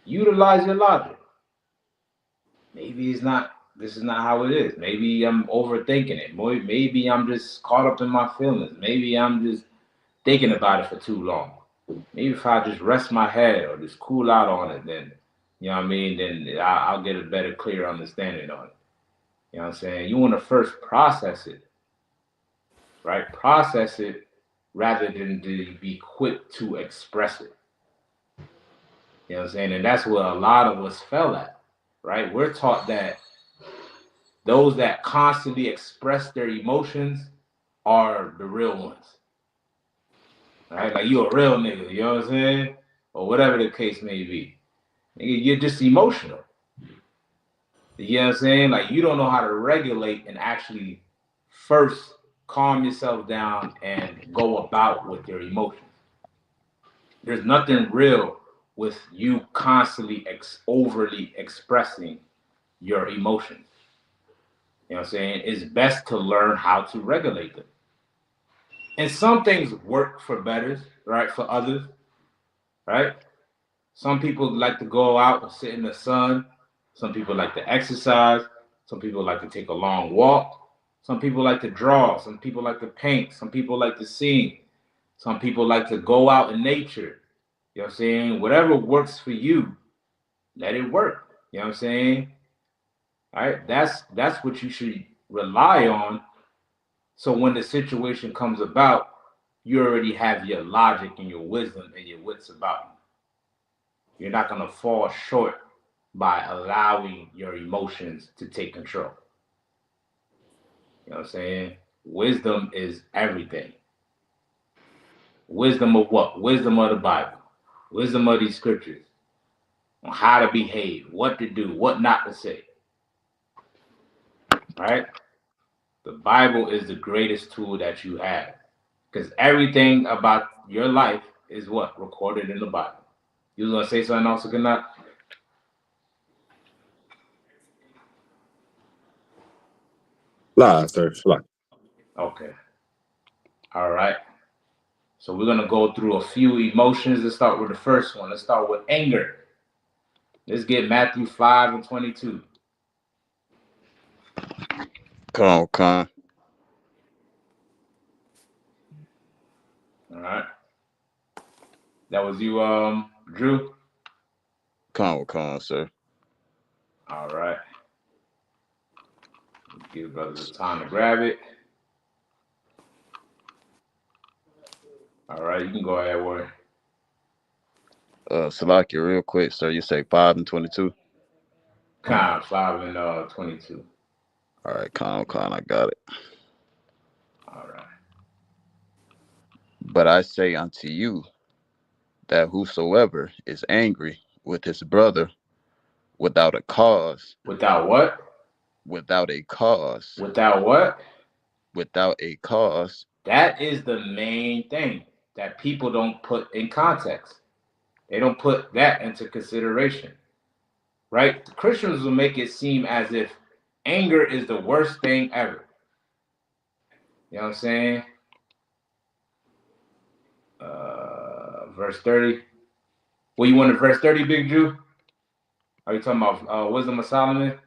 Utilize your logic. Maybe this is not how it is. Maybe I'm overthinking it. Maybe I'm just caught up in my feelings. Maybe I'm just thinking about it for too long. Maybe if I just rest my head or just cool out on it, then, you know what I mean? Then I'll get a better, clear understanding on it. You know what I'm saying? You want to first process it, right? Process it rather than to be quick to express it. You know what I'm saying? And that's where a lot of us fell at, right? We're taught that those that constantly express their emotions are the real ones, right? Like you a real nigga, you know what I'm saying? Or whatever the case may be. Nigga, you're just emotional. You know what I'm saying? Like you don't know how to regulate and actually first calm yourself down and go about with your emotions. There's nothing real with you constantly overly expressing your emotions. You know what I'm saying? It's best to learn how to regulate them. And some things work for better, right? For others, right? Some people like to go out and sit in the sun. Some people like to exercise. Some people like to take a long walk. Some people like to draw. Some people like to paint. Some people like to sing. Some people like to go out in nature. You know what I'm saying? Whatever works for you, let it work. You know what I'm saying? All right, that's what you should rely on. So when the situation comes about, you already have your logic and your wisdom and your wits about you. You're not gonna fall short by allowing your emotions to take control. You know what I'm saying? Wisdom is everything. Wisdom of what? Wisdom of the Bible. Wisdom of these scriptures. On how to behave, what to do, what not to say. Right? The Bible is the greatest tool that you have. Because everything about your life is what? Recorded in the Bible. You was gonna say something else, good night? Fly, sir. Fly. Okay. All right. So we're gonna go through a few emotions. Let's start with the first one. Let's start with anger. Let's get Matthew 5 and 22. Come, come. All right. That was you, Drew. Come, sir. All right. Give brothers the time to grab it. All right, you can go ahead, Warren. Salakia, real quick, sir. You say 5 and 22. 5 and 22. All right, come, I got it. All right. But I say unto you that whosoever is angry with his brother without a cause, Without what? without a cause, Without what? without a cause, That is the main thing that people don't put in context. They don't put that into consideration, right? The Christians will make it seem as if anger is the worst thing ever. You know what I'm saying? Verse 30. Well, you wanted verse 30, Big Jew? Are you talking about Wisdom of Solomon?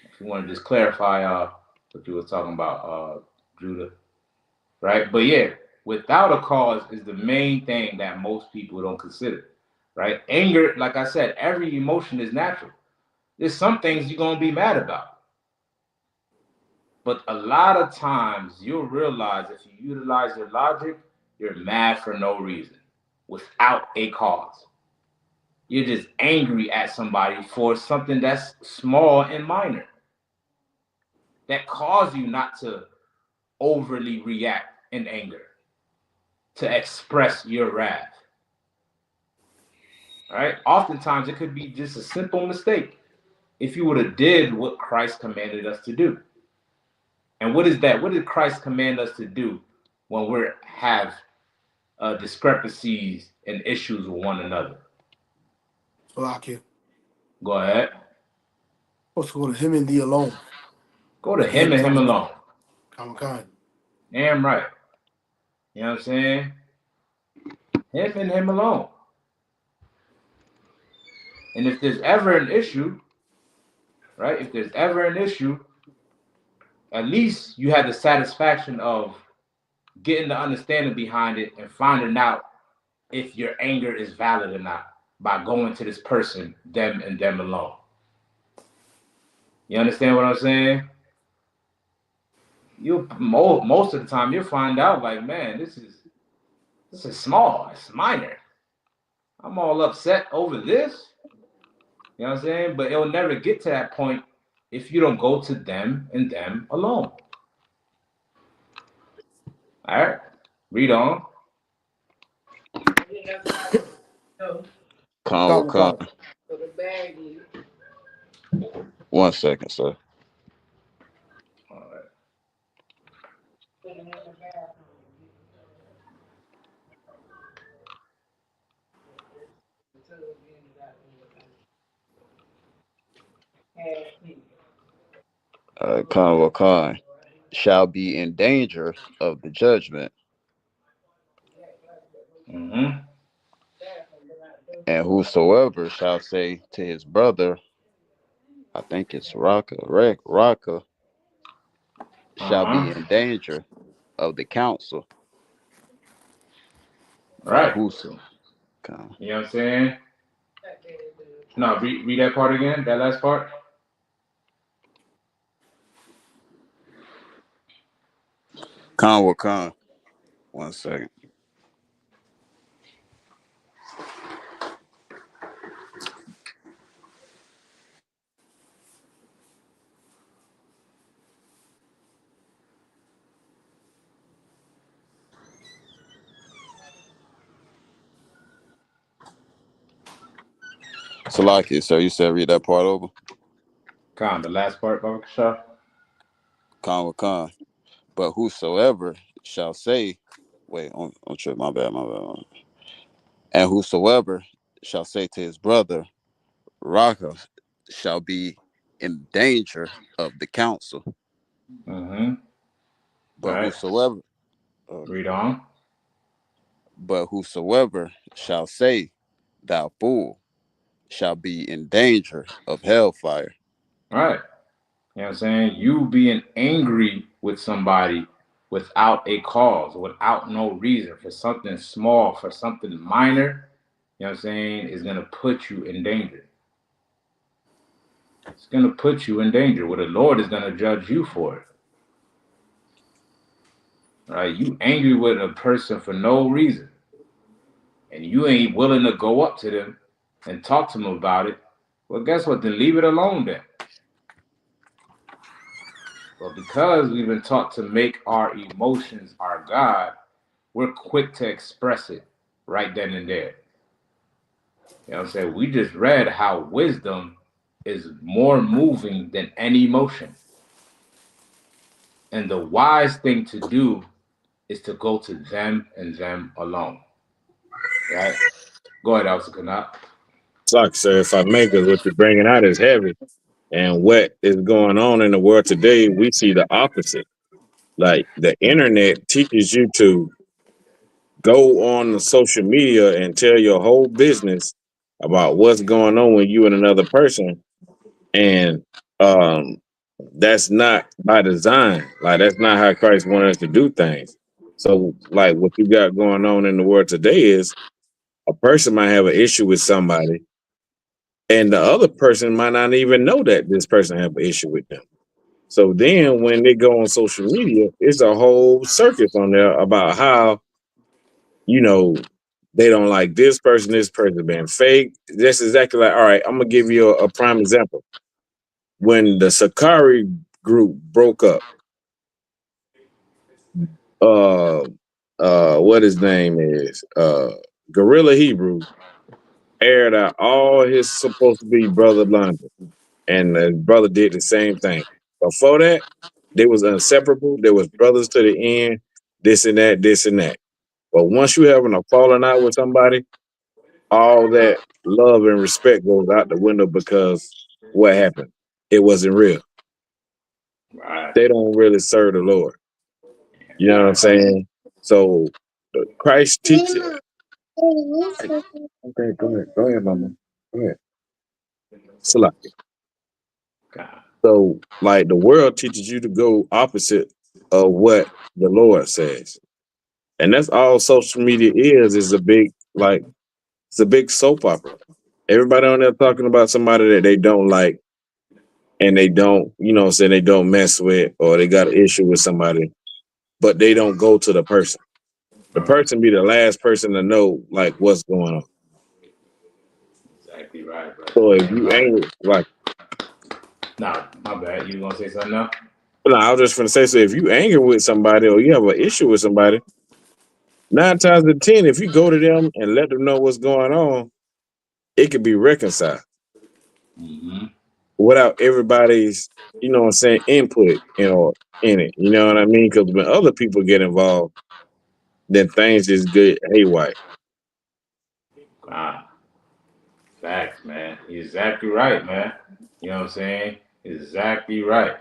If you want to just clarify what you were talking about, Judah, right? But yeah, without a cause is the main thing that most people don't consider, right? Anger, like I said, every emotion is natural. There's some things you're going to be mad about. But a lot of times you'll realize if you utilize your logic, you're mad for no reason, without a cause. You're just angry at somebody for something that's small and minor that cause you not to overly react in anger, to express your wrath. All right? Oftentimes it could be just a simple mistake if you would have did what Christ commanded us to do. And what is that? What did Christ command us to do when we have discrepancies and issues with one another? Salakia. Go ahead. Supposed to go to him and thee alone. Go to him and him alone. Kamakan. Damn right. You know what I'm saying? Him and him alone. And if there's ever an issue, right? If there's ever an issue, at least you have the satisfaction of getting the understanding behind it and finding out if your anger is valid or not by going to this person, them and them alone. You understand what I'm saying? You most of the time you'll find out like, man, this is small, it's minor. I'm all upset over this. You know what I'm saying? But it'll never get to that point if you don't go to them and them alone. All right, read on. Con, Come, con. come. 1 second, sir. All right. Con, well, con shall be in danger of the judgment, Mm-hmm. and whosoever shall say to his brother, I think it's Raka, shall Uh-huh. be in danger of the council. But Right. whoso, con, You know what I'm saying? No, read that part again, that last part. con will con. 1 second. Salaki, sir, you said read that part over. The last part, Baba Kasha. Con will con. But whosoever shall say, wait, on trip, my bad. And whosoever shall say to his brother, Raka, shall be in danger of the council. Mm-hmm. But Right. whosoever, okay, Read on. but whosoever shall say, thou fool, shall be in danger of hellfire. Right. You know what I'm saying? You being angry with somebody without a cause, without no reason, for something small, for something minor, you know what I'm saying, is going to put you in danger. It's going to put you in danger where the Lord is going to judge you for it. Right? You angry with a person for no reason, and you ain't willing to go up to them and talk to them about it. Well, guess what? Then leave it alone then. But because we've been taught to make our emotions our God, we're quick to express it right then and there. You know what I'm saying? We just read how wisdom is more moving than any emotion. And the wise thing to do is to go to them and them alone. Right? Go ahead, Alsa Kanat. Like, sir, if I may, because what you're bringing out is heavy. And what is going on in the world today, we see the opposite. Like the internet teaches you to go on the social media and tell your whole business about what's going on with you and another person. And um, that's not by design. Like that's not how Christ wanted us to do things. So, like what you got going on in the world today is a person might have an issue with somebody, and the other person might not even know that this person have an issue with them. So then when they go on social media, it's a whole circus on there about how, you know, they don't like this person being fake. That's exactly like, all right, I'm gonna give you a prime example. When the Sakari group broke up, uh what his name is, Gorilla Hebrew aired out all his supposed to be brother blunders. And the brother did the same thing. Before that, they was inseparable. There was brothers to the end, this and that, this and that. But once you having a falling out with somebody, all that love and respect goes out the window because what happened? It wasn't real. Right. They don't really serve the Lord. You know what I'm Right. saying? So Christ teaches. Okay, go ahead, mama. Go ahead. Salaki. God. So, like the world teaches you to go opposite of what the Lord says, and that's all social media is a big it's a big soap opera. Everybody on there talking about somebody that they don't like, and they don't, you know what I'm saying, they don't mess with, or they got an issue with somebody, but they don't go to the person. The person be the last person to know like what's going on. Exactly right, brother. So if And you ain't like, nah, my bad. You gonna say something now? no, I was just gonna say, so if you angry with somebody or you have an issue with somebody, 9 times out of 10, if you go to them and let them know what's going on, it could be reconciled Mm-hmm. without everybody's, you know what I'm saying, input, you know, in it. You know what I mean? Because when other people get involved, then things just get haywire. Ah, facts, man. You're exactly right, man. You know what I'm saying? Exactly right.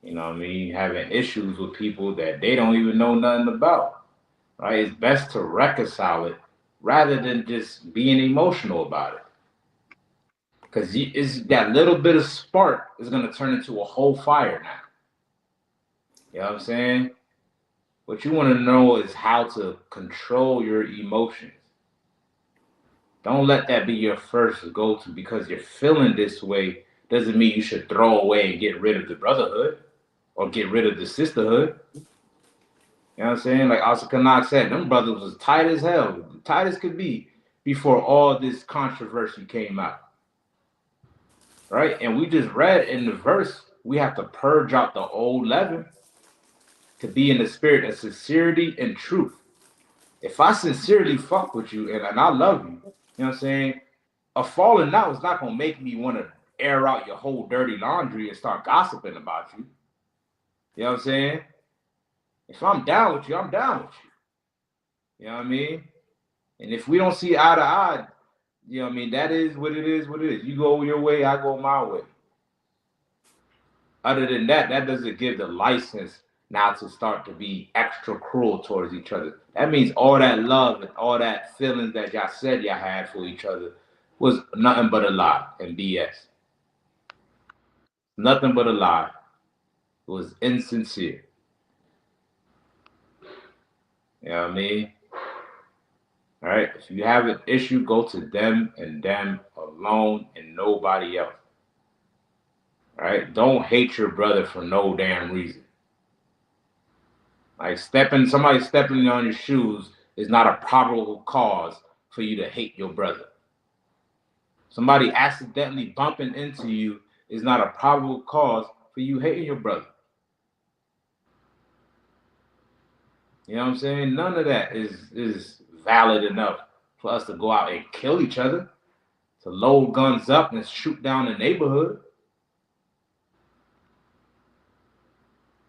You know what I mean? Having issues with people that they don't even know nothing about. Right? It's best to reconcile it rather than just being emotional about it. Because it's that little bit of spark is gonna turn into a whole fire now. You know what I'm saying? What you want to know is how to control your emotions. Don't let that be your first go to because you're feeling this way doesn't mean you should throw away and get rid of the brotherhood or get rid of the sisterhood. You know what I'm saying? Like Asa Kanak said, them brothers was tight as hell, tight as could be before all this controversy came out. Right? And we just read in the verse, we have to purge out the old leaven to be in the spirit of sincerity and truth. If I sincerely fuck with you and I love you, you know what I'm saying? A falling out is not gonna make me want to air out your whole dirty laundry and start gossiping about you. You know what I'm saying? If I'm down with you, I'm down with you. You know what I mean? And if we don't see eye to eye, you know what I mean? That is what it is, what it is. You go your way, I go my way. Other than that, that doesn't give the license now to start to be extra cruel towards each other. That means all that love and all that feelings that y'all said y'all had for each other was nothing but a lie and BS. Nothing but a lie. It was insincere. You know what I mean? All right. If you have an issue, go to them and them alone and nobody else. All right. Don't hate your brother for no damn reason. Like somebody stepping on your shoes is not a probable cause for you to hate your brother. Somebody accidentally bumping into you is not a probable cause for you hating your brother. You know what I'm saying? None of that is valid enough for us to go out and kill each other, to load guns up and shoot down the neighborhood.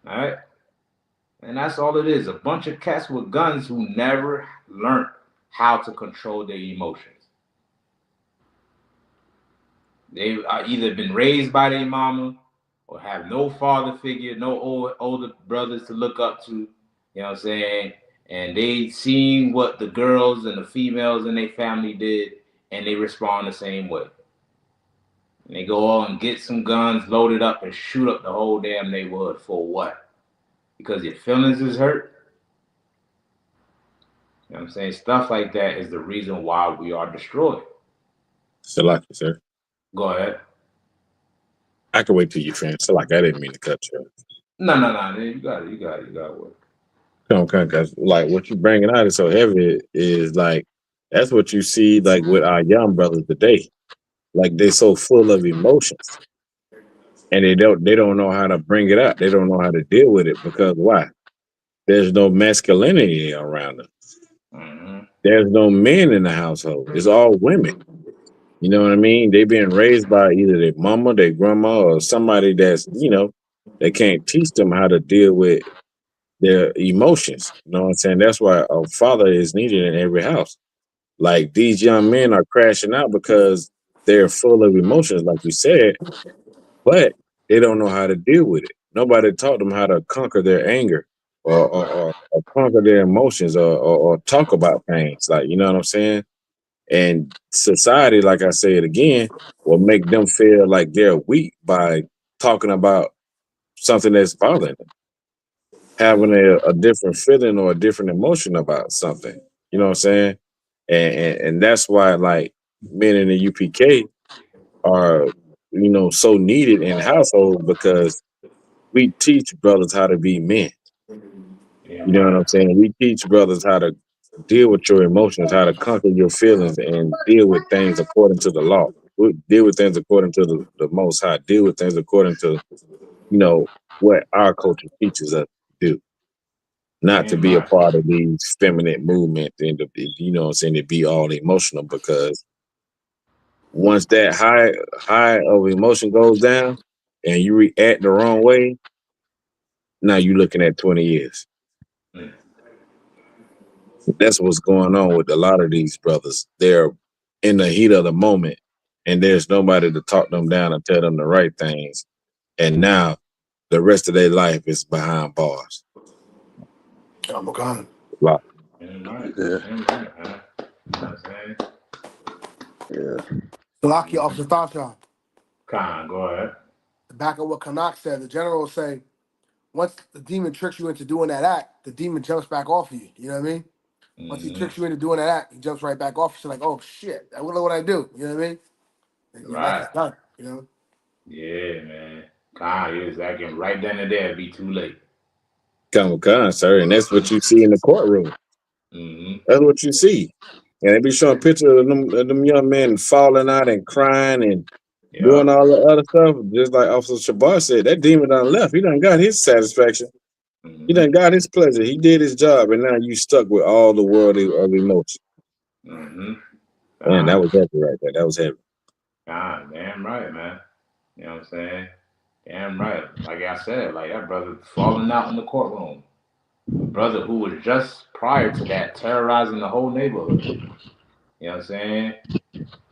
All right? And that's all it is. A bunch of cats with guns who never learned how to control their emotions. They are either been raised by their mama or have no father figure, no older brothers to look up to. You know what I'm saying? And they seen what the girls and the females in their family did, and they respond the same way. And they go on and get some guns, load it up, and shoot up the whole damn neighborhood for what? Because your feelings is hurt? You know what I'm saying? Stuff like that is the reason why we are destroyed. So like you, sir. Go ahead. I can wait till you finish. So like I didn't mean to cut you. No, you got it. You got it. Work. Okay, because like what you bringing out is so heavy is like that's what you see like with our young brothers today. Like they so full of emotions and they don't know how to bring it out. They don't know how to deal with it because why? There's no masculinity around them. Mm-hmm. There's no men in the household. It's all women. You know what I mean? They being raised by either their mama, their grandma, or somebody that's, they can't teach them how to deal with their emotions. You know what I'm saying? That's why a father is needed in every house. Like these young men are crashing out because they're full of emotions, like you said, but they don't know how to deal with it. Nobody taught them how to conquer their anger or conquer their emotions or talk about things. Like, you know what I'm saying? And society, like I say it again, will make them feel like they're weak by talking about something that's bothering them, having a different feeling or a different emotion about something. You know what I'm saying? And that's why like men in the UPK are so needed in households because we teach brothers how to be men. Yeah, You know what right. I'm saying? We teach brothers how to deal with your emotions, how to conquer your feelings, and deal with things according to the law. Deal with things according to the Most High. Deal with things according to what our culture teaches us to do. Not to Damn be a right. part of these feminine movements and what I'm saying, to be all emotional, because once that high of emotion goes down and you react the wrong way, now you're looking at 20 years. Mm. That's what's going on with a lot of these brothers. They're in the heat of the moment, and there's nobody to talk them down and tell them the right things. And now the rest of their life is behind bars. Oh my God. Locked. Damn right. Yeah, Damn right, man. You know what I'm saying? yeah, Salaki Officer Tasha. Khan, go ahead. Back of what Kanak said, the general will say, once the demon tricks you into doing that act, the demon jumps back off of you. You know what I mean? Once he Mm-hmm. tricks you into doing that act, he jumps right back off. You're like, oh shit, I wonder what I do. You know what I mean? And your life Right. is done. You know? Yeah, man. Khan, you're exactly right then and there. It'd be too late. Come on, sir. And that's what you see in the courtroom. Mm-hmm. That's what you see. And they be showing pictures of them young men falling out and crying and doing Yep. all the other stuff. Just like Officer Shabar said, that demon done left. He done got his satisfaction. He Mm-hmm. done got his pleasure. He did his job, and now you stuck with all the world of emotion. Mm-hmm. Man, that Khan. was heavy right there. That was heavy. Khan, damn right, man. You know what I'm saying? Damn right. Like I said, like that brother falling out in the courtroom. A brother who was just prior to that terrorizing the whole neighborhood. You know what I'm saying?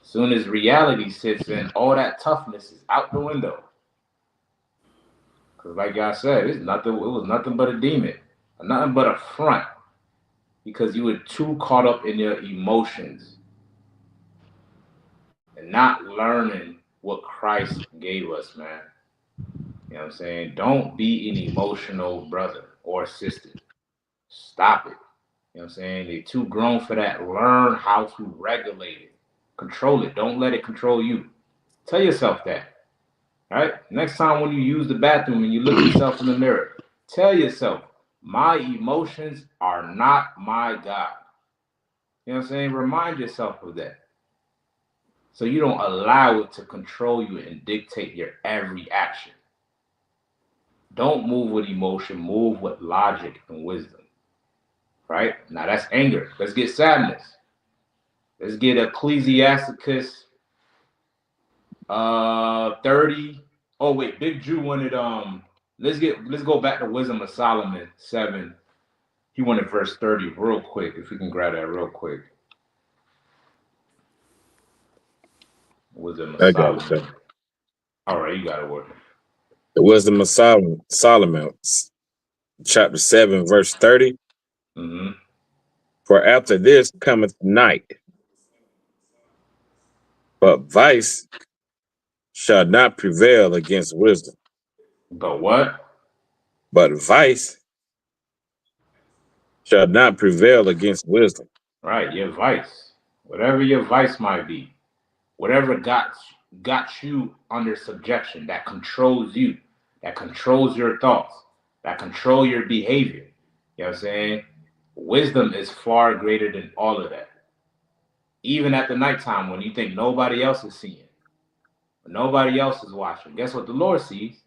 Soon as reality sits in, all that toughness is out the window. Cause like I said, it's nothing. It was nothing but a demon, nothing but a front. Because you were too caught up in your emotions and not learning what Christ gave us, man. You know what I'm saying? Don't be an emotional brother or sister. Stop it. You know what I'm saying? They're too grown for that. Learn how to regulate it. Control it. Don't let it control you. Tell yourself that. All right? Next time when you use the bathroom and you look yourself in the mirror, tell yourself, my emotions are not my God. You know what I'm saying? Remind yourself of that. So you don't allow it to control you and dictate your every action. Don't move with emotion, move with logic and wisdom. Right? Now that's anger. Let's get sadness. Let's get Ecclesiasticus 30. Oh wait, Big Jew wanted let's go back to Wisdom of Solomon 7. He wanted verse 30 real quick, if we can grab that real quick. Wisdom of I got it, sir. Solomon. All right, you got it working. The Wisdom of Solomon, chapter 7, verse 30. Mm-hmm. For after this cometh night, but vice shall not prevail against wisdom. But what? But vice shall not prevail against wisdom. Right, your vice. Whatever your vice might be. Whatever got you under subjection, that controls you, that controls your thoughts, that control your behavior. You know what I'm saying? Wisdom is far greater than all of that. Even at the nighttime when you think nobody else is seeing, nobody else is watching. Guess what the Lord sees?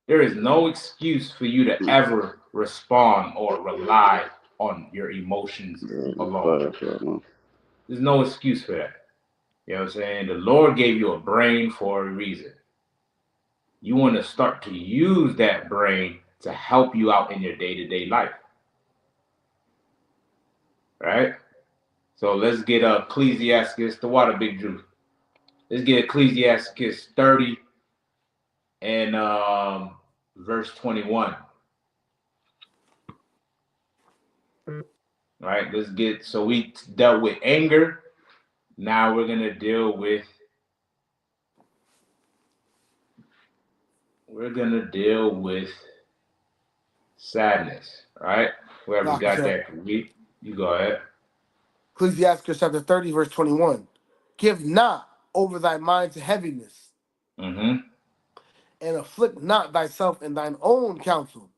There is no excuse for you to ever respond or rely on your emotions alone. There's no excuse for that. You know what I'm saying? The Lord gave you a brain for a reason. You want to start to use that brain to help you out in your day-to-day life. Right? So let's get Ecclesiasticus, the water big Jew. Let's get Ecclesiasticus 30 and verse 21. Right? Let's get, so we dealt with anger. Now we're gonna deal with sadness. Right? Whoever Salaki got said, that can read. You go ahead. Ecclesiastes chapter 30, verse 21. Give not over thy mind to heaviness, Mm-hmm. and afflict not thyself in thine own counsel.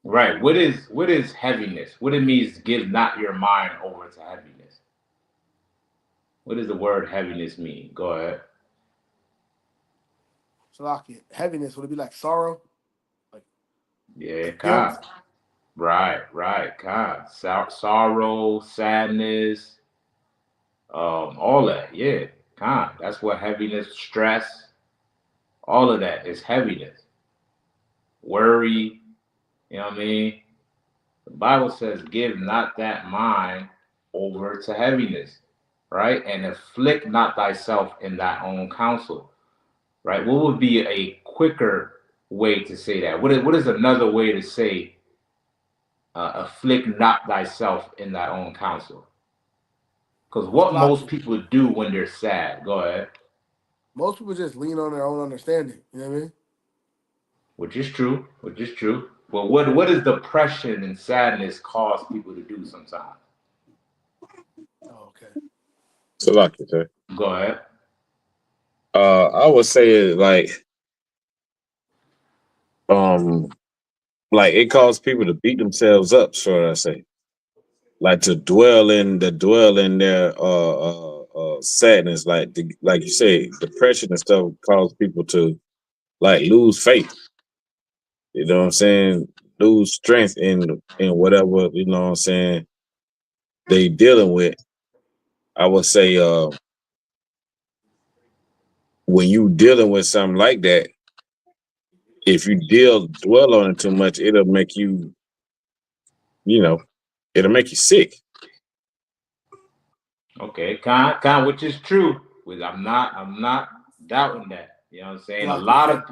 Right. What is heaviness? What it means, give not your mind over to heaviness. What does the word heaviness mean? Go ahead. So like heaviness, would it be like sorrow, Yeah, guilt? God. Right, God. Sorrow, sadness, all that. Yeah, God. That's what heaviness, stress, all of that is heaviness. Worry, you know what I mean? The Bible says, give not that mind over to heaviness, right? And afflict not thyself in thy own counsel, right? What would be a quicker way to say that? What is another way to say, afflict not thyself in thy own counsel? Because So what like most people do when they're sad, go ahead, most people just lean on their own understanding. You know what I mean? which is true. But what does depression and sadness cause people to do sometimes? Oh, okay. So like you say. Go ahead. I would say um like it causes people to beat themselves up, so I say. Like to dwell in their sadness, like you say, depression and stuff cause people to like lose faith. You know what I'm saying? Lose strength in whatever, you know what I'm saying, they dealing with. I would say when you dealing with something like that, if you dwell on it too much, it'll make you, you know, it'll make you sick. Okay, which is true. I'm not doubting that. You know what I'm So saying? A like you lot said, of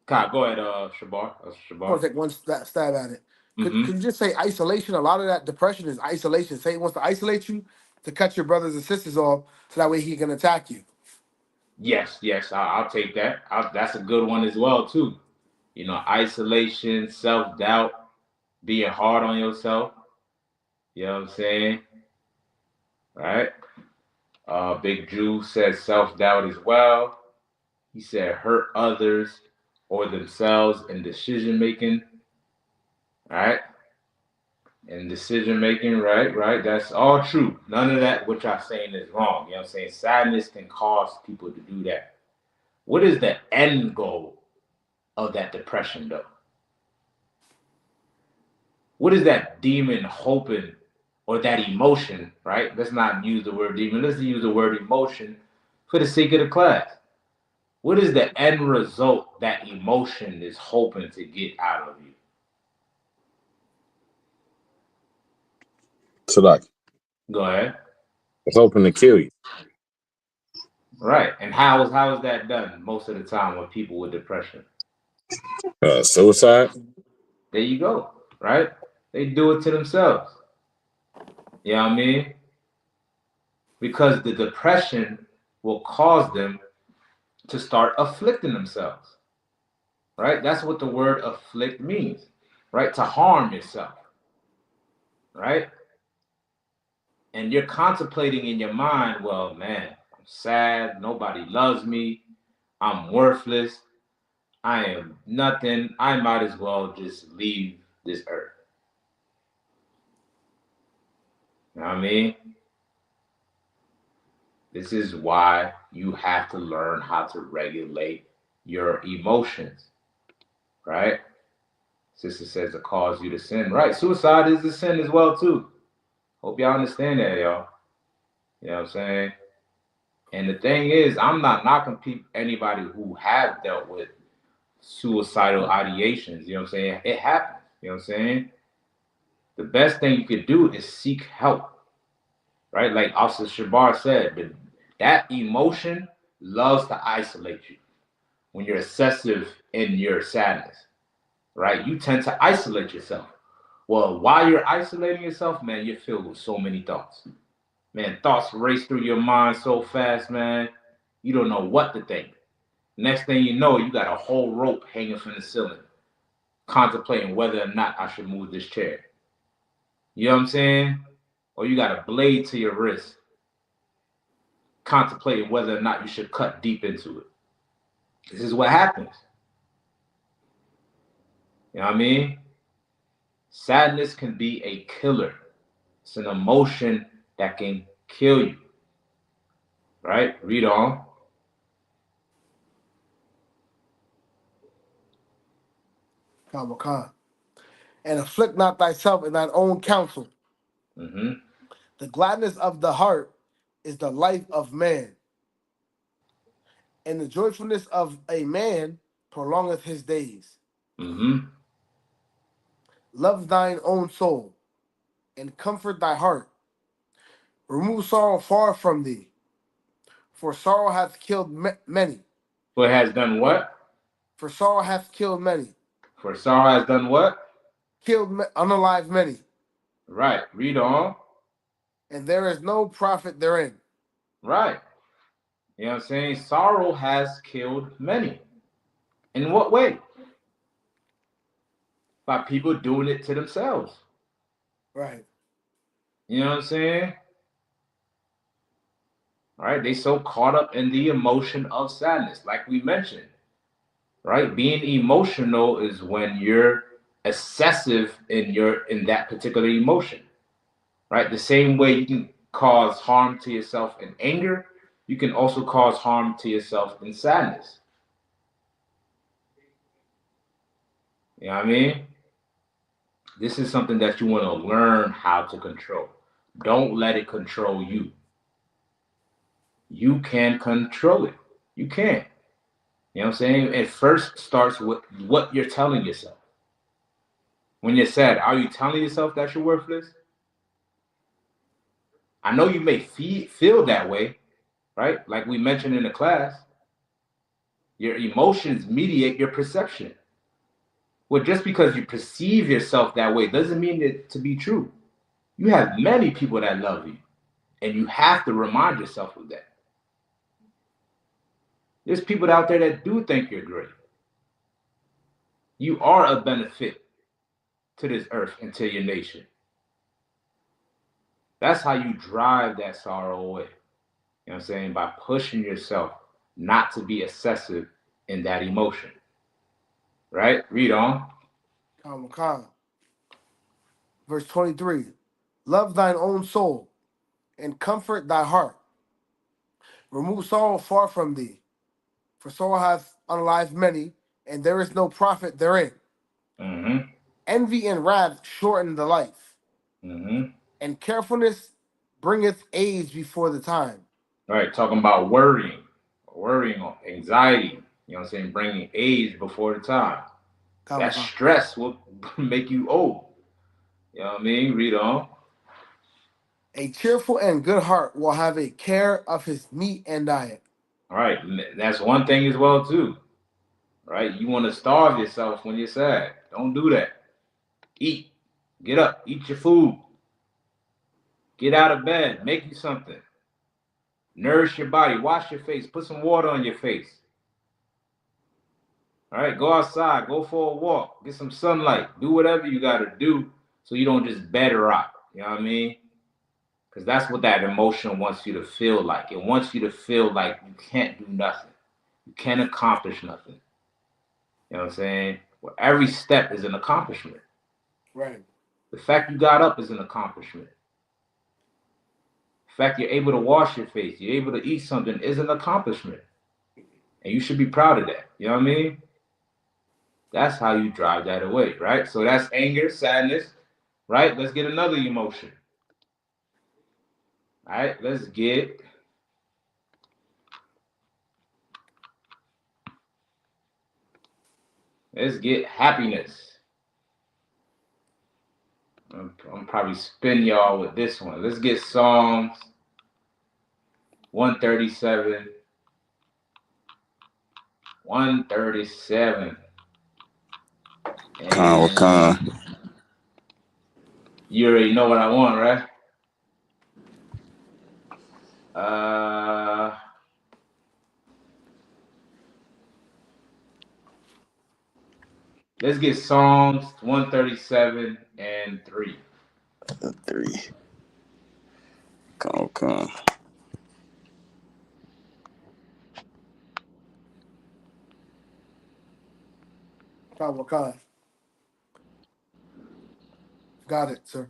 Con, go ahead, Shabar. I Shabar. want to take one stab at it. Could Mm-hmm. you just say isolation? A lot of that depression is isolation. Satan wants to isolate you to cut your brothers and sisters off, so that way he can attack you. Yes, I'll take that. That's a good one as well too. You know, isolation, self doubt, being hard on yourself. You know what I'm saying? Right? Big Jew says self doubt as well. He said hurt others or themselves in decision making. Right? And decision making, right. That's all true. None of that which I'm saying is wrong. You know what I'm saying? Sadness can cause people to do that. What is the end goal of that depression, though? What is that demon hoping, or that emotion, right? Let's not use the word demon. Let's use the word emotion for the sake of the class. What is the end result that emotion is hoping to get out of you? So like Go ahead. it's hoping to kill you. Right. And how is that done most of the time with people with depression? Suicide. There you go. Right? They do it to themselves. You know what I mean? Because the depression will cause them to start afflicting themselves. Right? That's what the word afflict means. Right? To harm yourself. Right? And you're contemplating in your mind, well, man, I'm sad. Nobody loves me. I'm worthless. I am nothing. I might as well just leave this earth. You know what I mean? This is why you have to learn how to regulate your emotions, right? Sister says it cause you to sin. Right. Suicide is a sin as well, too. Hope y'all understand that, y'all. You know what I'm saying? And the thing is, I'm not knocking anybody who have dealt with suicidal ideations. You know what I'm saying? It happens. You know what I'm saying? The best thing you could do is seek help, right? Like Officer Shabar said, that emotion loves to isolate you. When you're excessive in your sadness, right? You tend to isolate yourself. Well, while you're isolating yourself, man, you're filled with so many thoughts. Man, thoughts race through your mind so fast, man. You don't know what to think. Next thing you know, you got a whole rope hanging from the ceiling, contemplating whether or not I should move this chair. You know what I'm saying? Or you got a blade to your wrist, contemplating whether or not you should cut deep into it. This is what happens. You know what I mean? Sadness can be a killer. It's an emotion that can kill you. Right? Read on. And afflict not thyself in thine own counsel. Mm-hmm. The gladness of the heart is the life of man, and the joyfulness of a man prolongeth his days. Mm-hmm. Love thine own soul, and comfort thy heart. Remove sorrow far from thee, for sorrow hath killed many. For it has done what? For sorrow hath killed many. For sorrow has done what? Killed unalive many. Right. Read on. And there is no profit therein. Right. You know what I'm saying? Sorrow has killed many. In what way? By people doing it to themselves. Right. You know what I'm saying? Right? They so caught up in the emotion of sadness, like we mentioned. Right? Being emotional is when you're excessive in that particular emotion. Right? The same way you can cause harm to yourself in anger, you can also cause harm to yourself in sadness. You know what I mean? This is something that you want to learn how to control. Don't let it control you. You can control it. You can. You know what I'm saying? It first starts with what you're telling yourself. When you're sad, are you telling yourself that you're worthless? I know you may feel that way, right? Like we mentioned in the class, your emotions mediate your perception. Well, just because you perceive yourself that way doesn't mean it to be true. You have many people that love you, and you have to remind yourself of that. There's people out there that do think you're great. You are a benefit to this earth and to your nation. That's how you drive that sorrow away. You know what I'm saying? By pushing yourself not to be excessive in that emotion. Right? Read on. Verse 23. Love thine own soul, and comfort thy heart. Remove sorrow far from thee, for sorrow hath unalived many, and there is no profit therein. Mm-hmm. Envy and wrath shorten the life, Mm-hmm. and carefulness bringeth age before the time. Right, talking about worrying, anxiety, you know what I'm saying, bringing age before the time. That stress will make you old. You know what I mean? Read on. A cheerful and good heart will have a care of his meat and diet. All right, that's one thing as well too. Right, you want to starve yourself when you're sad. Don't do that. Eat. Get up. Eat your food. Get out of bed. Make you something. Nourish your body. Wash your face. Put some water on your face. All right, go outside. Go for a walk. Get some sunlight. Do whatever you got to do so you don't just bed rot. You know what I mean? Because that's what that emotion wants you to feel like. It wants you to feel like you can't do nothing. You can't accomplish nothing. You know what I'm saying? Well, every step is an accomplishment. Right. The fact you got up is an accomplishment. The fact you're able to wash your face, you're able to eat something is an accomplishment. And you should be proud of that. You know what I mean? That's how you drive that away, right? So that's anger, sadness, right? Let's get another emotion. All right, let's get happiness. I'm probably spin y'all with this one. Let's get Psalms 137. 137. Con. You already know what I want, right? Let's get Psalms 137 and 3. 3. Con. Wakai. Got it, sir.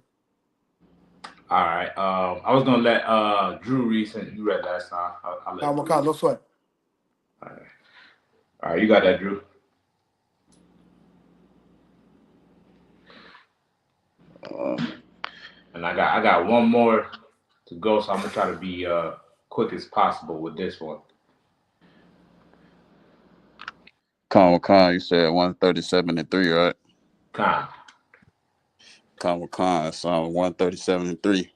All right. I was gonna let Drew read since you read last time. I'll let Drew. Wakai, no sweat. All right. All right, you got that, Drew. And I got one more to go, so I'm gonna try to be quick as possible with this one. Con, you said 137-3, right? Con. Psalm 137-3.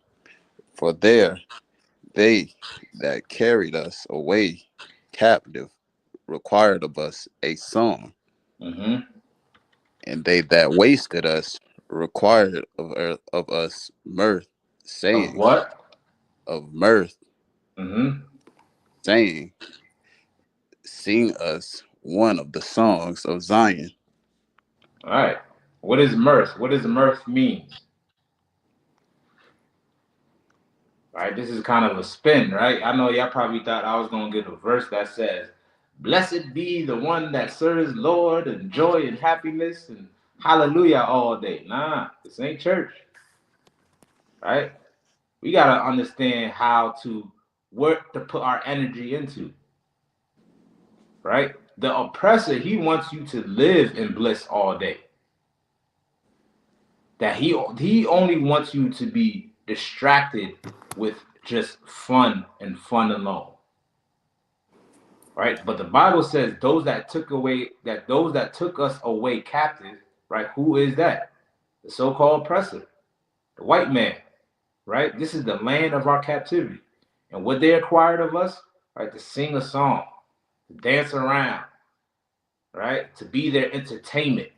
For there they that carried us away captive required of us a song, Mm-hmm. and they that wasted us required of us mirth, Of saying, what? of mirth, Mm-hmm. saying, sing us one of the songs of Zion. All right. What is mirth? What does mirth means? Right. This is kind of a spin, right? I know y'all probably thought I was gonna get a verse that says, "Blessed be the one that serves Lord and joy and happiness and hallelujah all day." Nah, this ain't church, right? We gotta understand how to work to put our energy into, right? The oppressor, he wants you to live in bliss all day. That he only wants you to be distracted with just fun and fun alone. Right? But the Bible says those that took us away captive, right? Who is that? The so-called oppressor, the white man, right? This is the land of our captivity. And what they acquired of us, right? To sing a song, to dance around, right? To be their entertainment,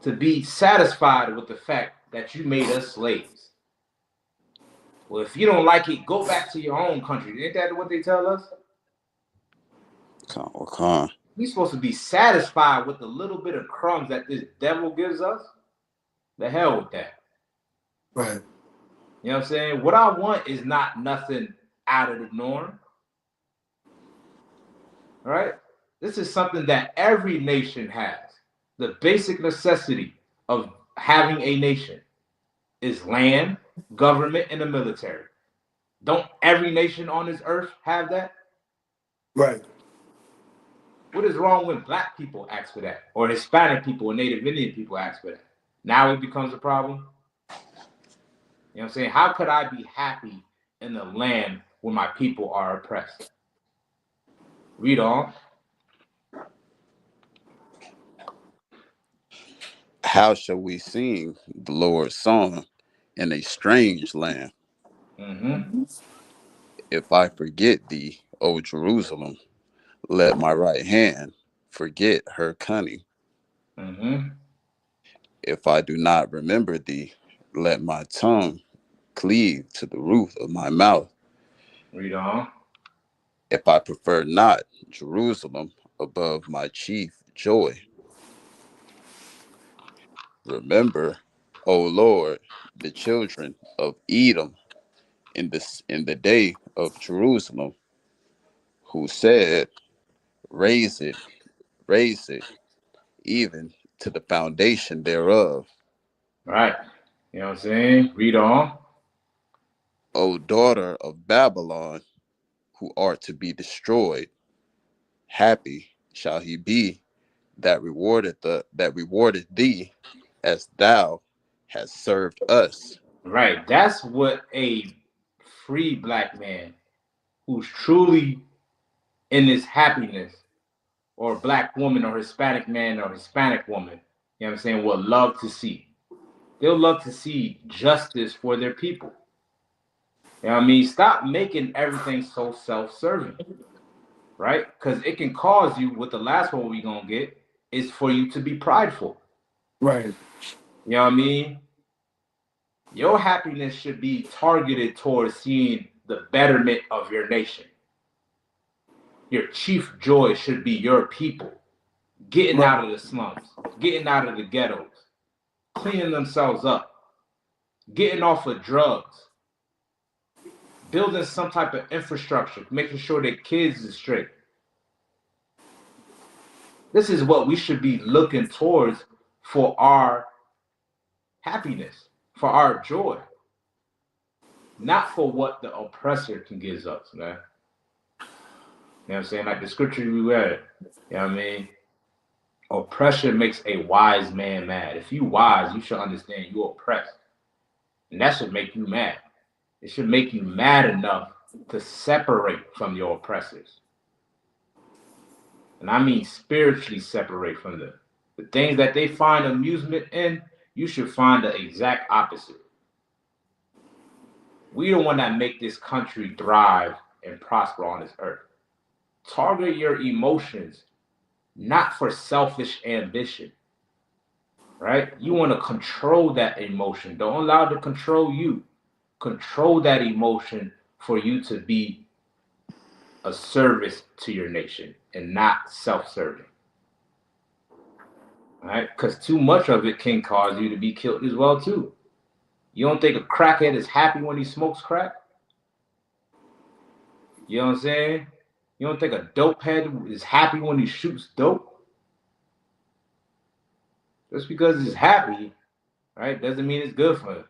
to be satisfied with the fact that you made us slaves. Well, if you don't like it, go back to your own country. Ain't that what they tell us? Con. We're supposed to be satisfied with the little bit of crumbs that this devil gives us. The hell with that. Right. You know what I'm saying? What I want is not nothing out of the norm. Right? This is something that every nation has. The basic necessity of having a nation is land, government, and the military. Don't every nation on this earth have that? Right. What is wrong when black people ask for that? Or Hispanic people or Native Indian people ask for that? Now it becomes a problem. You know what I'm saying? How could I be happy in the land where my people are oppressed? Read on. How shall we sing the Lord's song in a strange land? Mm-hmm. If I forget thee, O Jerusalem, let my right hand forget her cunning. Mm-hmm. If I do not remember thee, let my tongue cleave to the roof of my mouth. Read on. If I prefer not Jerusalem above my chief joy. Remember, O Lord, the children of Edom in the day of Jerusalem, who said, raise it, even to the foundation thereof. Right. You know what I'm saying? Read on. O daughter of Babylon, who art to be destroyed, happy shall he be that rewarded thee as thou hast served us. Right. That's what a free black man who's truly in this happiness, or black woman or Hispanic man or Hispanic woman, you know what I'm saying, will love to see. They'll love to see justice for their people. You know what I mean? Stop making everything so self-serving, right? Because it can cause you, what the last one we're going to get, is for you to be prideful. Right. You know what I mean? Your happiness should be targeted towards seeing the betterment of your nation. Your chief joy should be your people getting out of the slums, getting out of the ghettos, cleaning themselves up, getting off of drugs, building some type of infrastructure, making sure their kids is straight. This is what we should be looking towards for our happiness, for our joy, not for what the oppressor can give us, man. You know what I'm saying? Like the scripture we read, you know what I mean? Oppression makes a wise man mad. If you wise, you should understand you're oppressed. And that should make you mad. It should make you mad enough to separate from your oppressors. And I mean spiritually separate from them. The things that they find amusement in, you should find the exact opposite. We the one that make this country thrive and prosper on this earth. Target your emotions, not for selfish ambition, right? You want to control that emotion. Don't allow it to control you. Control that emotion for you to be a service to your nation and not self-serving. All right? Because too much of it can cause you to be killed as well, too. You don't think a crackhead is happy when he smokes crack? You know what I'm saying? You don't think a dope head is happy when he shoots dope? Just because he's happy, right, doesn't mean it's good for him.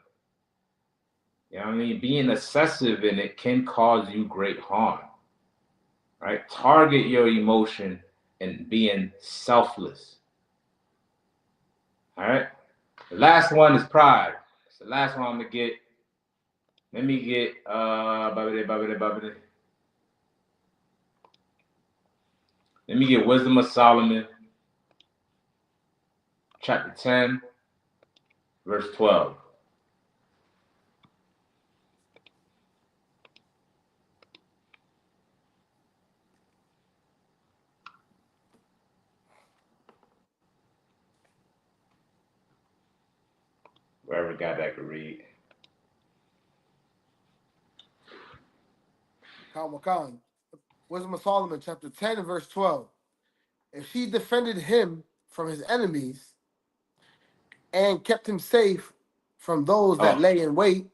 You know what I mean? Being excessive in it can cause you great harm, right? Target your emotion and being selfless. All right? The last one is pride. It's the last one I'm going to get. Let me get, Let me get Wisdom of Solomon, chapter 10, verse 12. Whoever got that could read. Khan. Wisdom of Solomon, chapter 10 and verse 12. If he defended him from his enemies and kept him safe from those that lay in wait.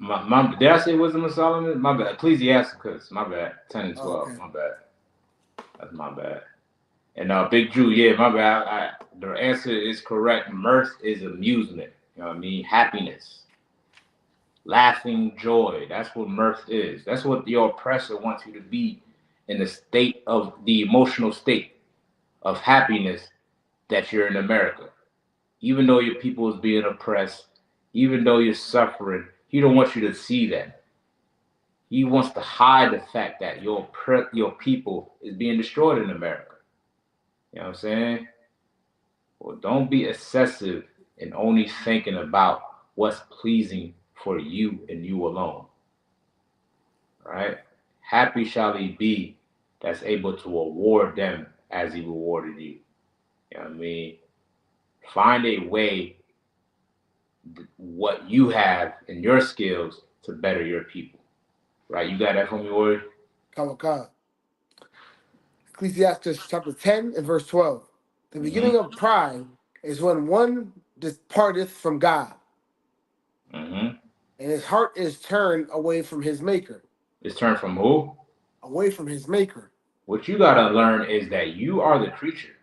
Did I say Wisdom of Solomon? My bad. Ecclesiasticus. My bad. 10 and 12. Okay. My bad. That's my bad. And Big Drew, yeah, my bad. The answer is correct. Mirth is amusement. You know what I mean? Happiness. Laughing joy. That's what mirth is. That's what your oppressor wants you to be, in the state of the emotional state of happiness that you're in America. Even though your people is being oppressed, even though you're suffering, he don't want you to see that. He wants to hide the fact that your people is being destroyed in America. You know what I'm saying? Well, don't be excessive in only thinking about what's pleasing for you and you alone. Right? Happy shall he be that's able to award them as he rewarded you. You know what I mean? Find a way, what you have in your skills to better your people. Right? You got that from me, Ori? Khan. Ecclesiastes chapter 10 and verse 12. The beginning of pride is when one departeth from God, and his heart is turned away from his maker. It's turned from who? Away from his maker. What you got to learn is that you are the creature.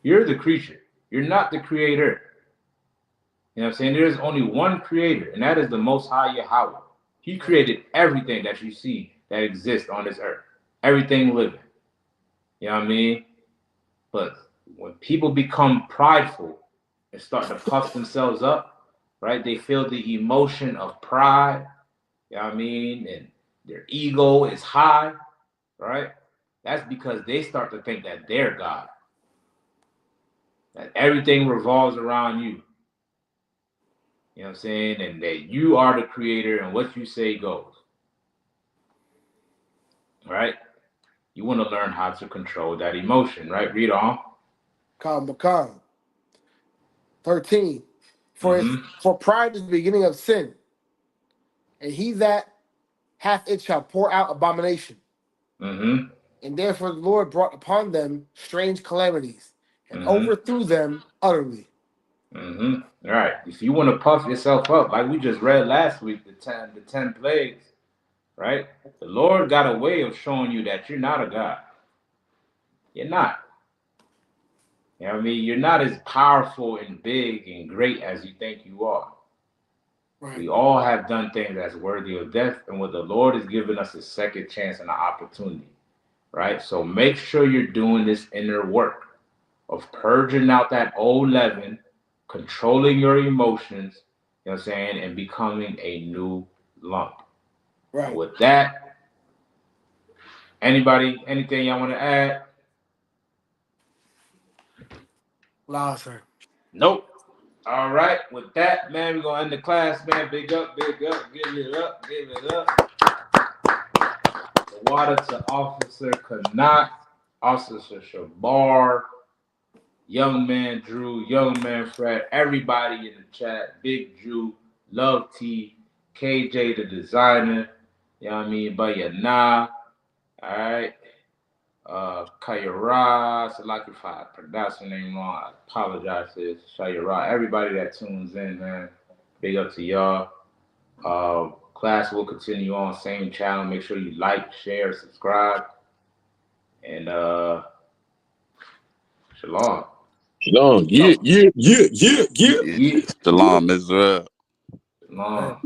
You're the creature. You're not the creator. You know what I'm saying? There's only one creator, and that is the Most High Yahweh. He created everything that you see that exists on this earth. Everything living. You know what I mean? But when people become prideful and start to puff themselves up, right? They feel the emotion of pride, you know what I mean? And their ego is high, right? That's because they start to think that they're God. That everything revolves around you. You know what I'm saying? And that you are the creator and what you say goes. Right? You want to learn how to control that emotion, right? Read on. Khan. 13. For pride is the beginning of sin, and he that hath it shall pour out abomination. And therefore the Lord brought upon them strange calamities and overthrew them utterly. All right. If you want to puff yourself up, like we just read last week, the 10 plagues, right? The Lord got a way of showing you that you're not a God. You're not. You know what I mean? You're not as powerful and big and great as you think you are. Right. We all have done things that's worthy of death, and what the Lord has given us a second chance and an opportunity, right? So make sure you're doing this inner work of purging out that old leaven, controlling your emotions, you know what I'm saying, and becoming a new lump. Right. And with that, anything y'all want to add? Loud, sir. Nope. All right. With that, man, we're gonna end the class, man. Big up, give it up, give it up. The water to Officer Kanat, Officer Shabar, Young Man Drew, Young Man Fred, everybody in the chat, Big Drew, Love T, KJ the designer, you know what I mean, Bayana, all right. Kayara, Salaki, if I pronounce your name wrong, I apologize to Shayara. Everybody that tunes in, man, big up to y'all. Class will continue on, same channel. Make sure you like, share, subscribe, and shalom. Shalom. Yeah. Yeah, Shalom, Israel. shalom.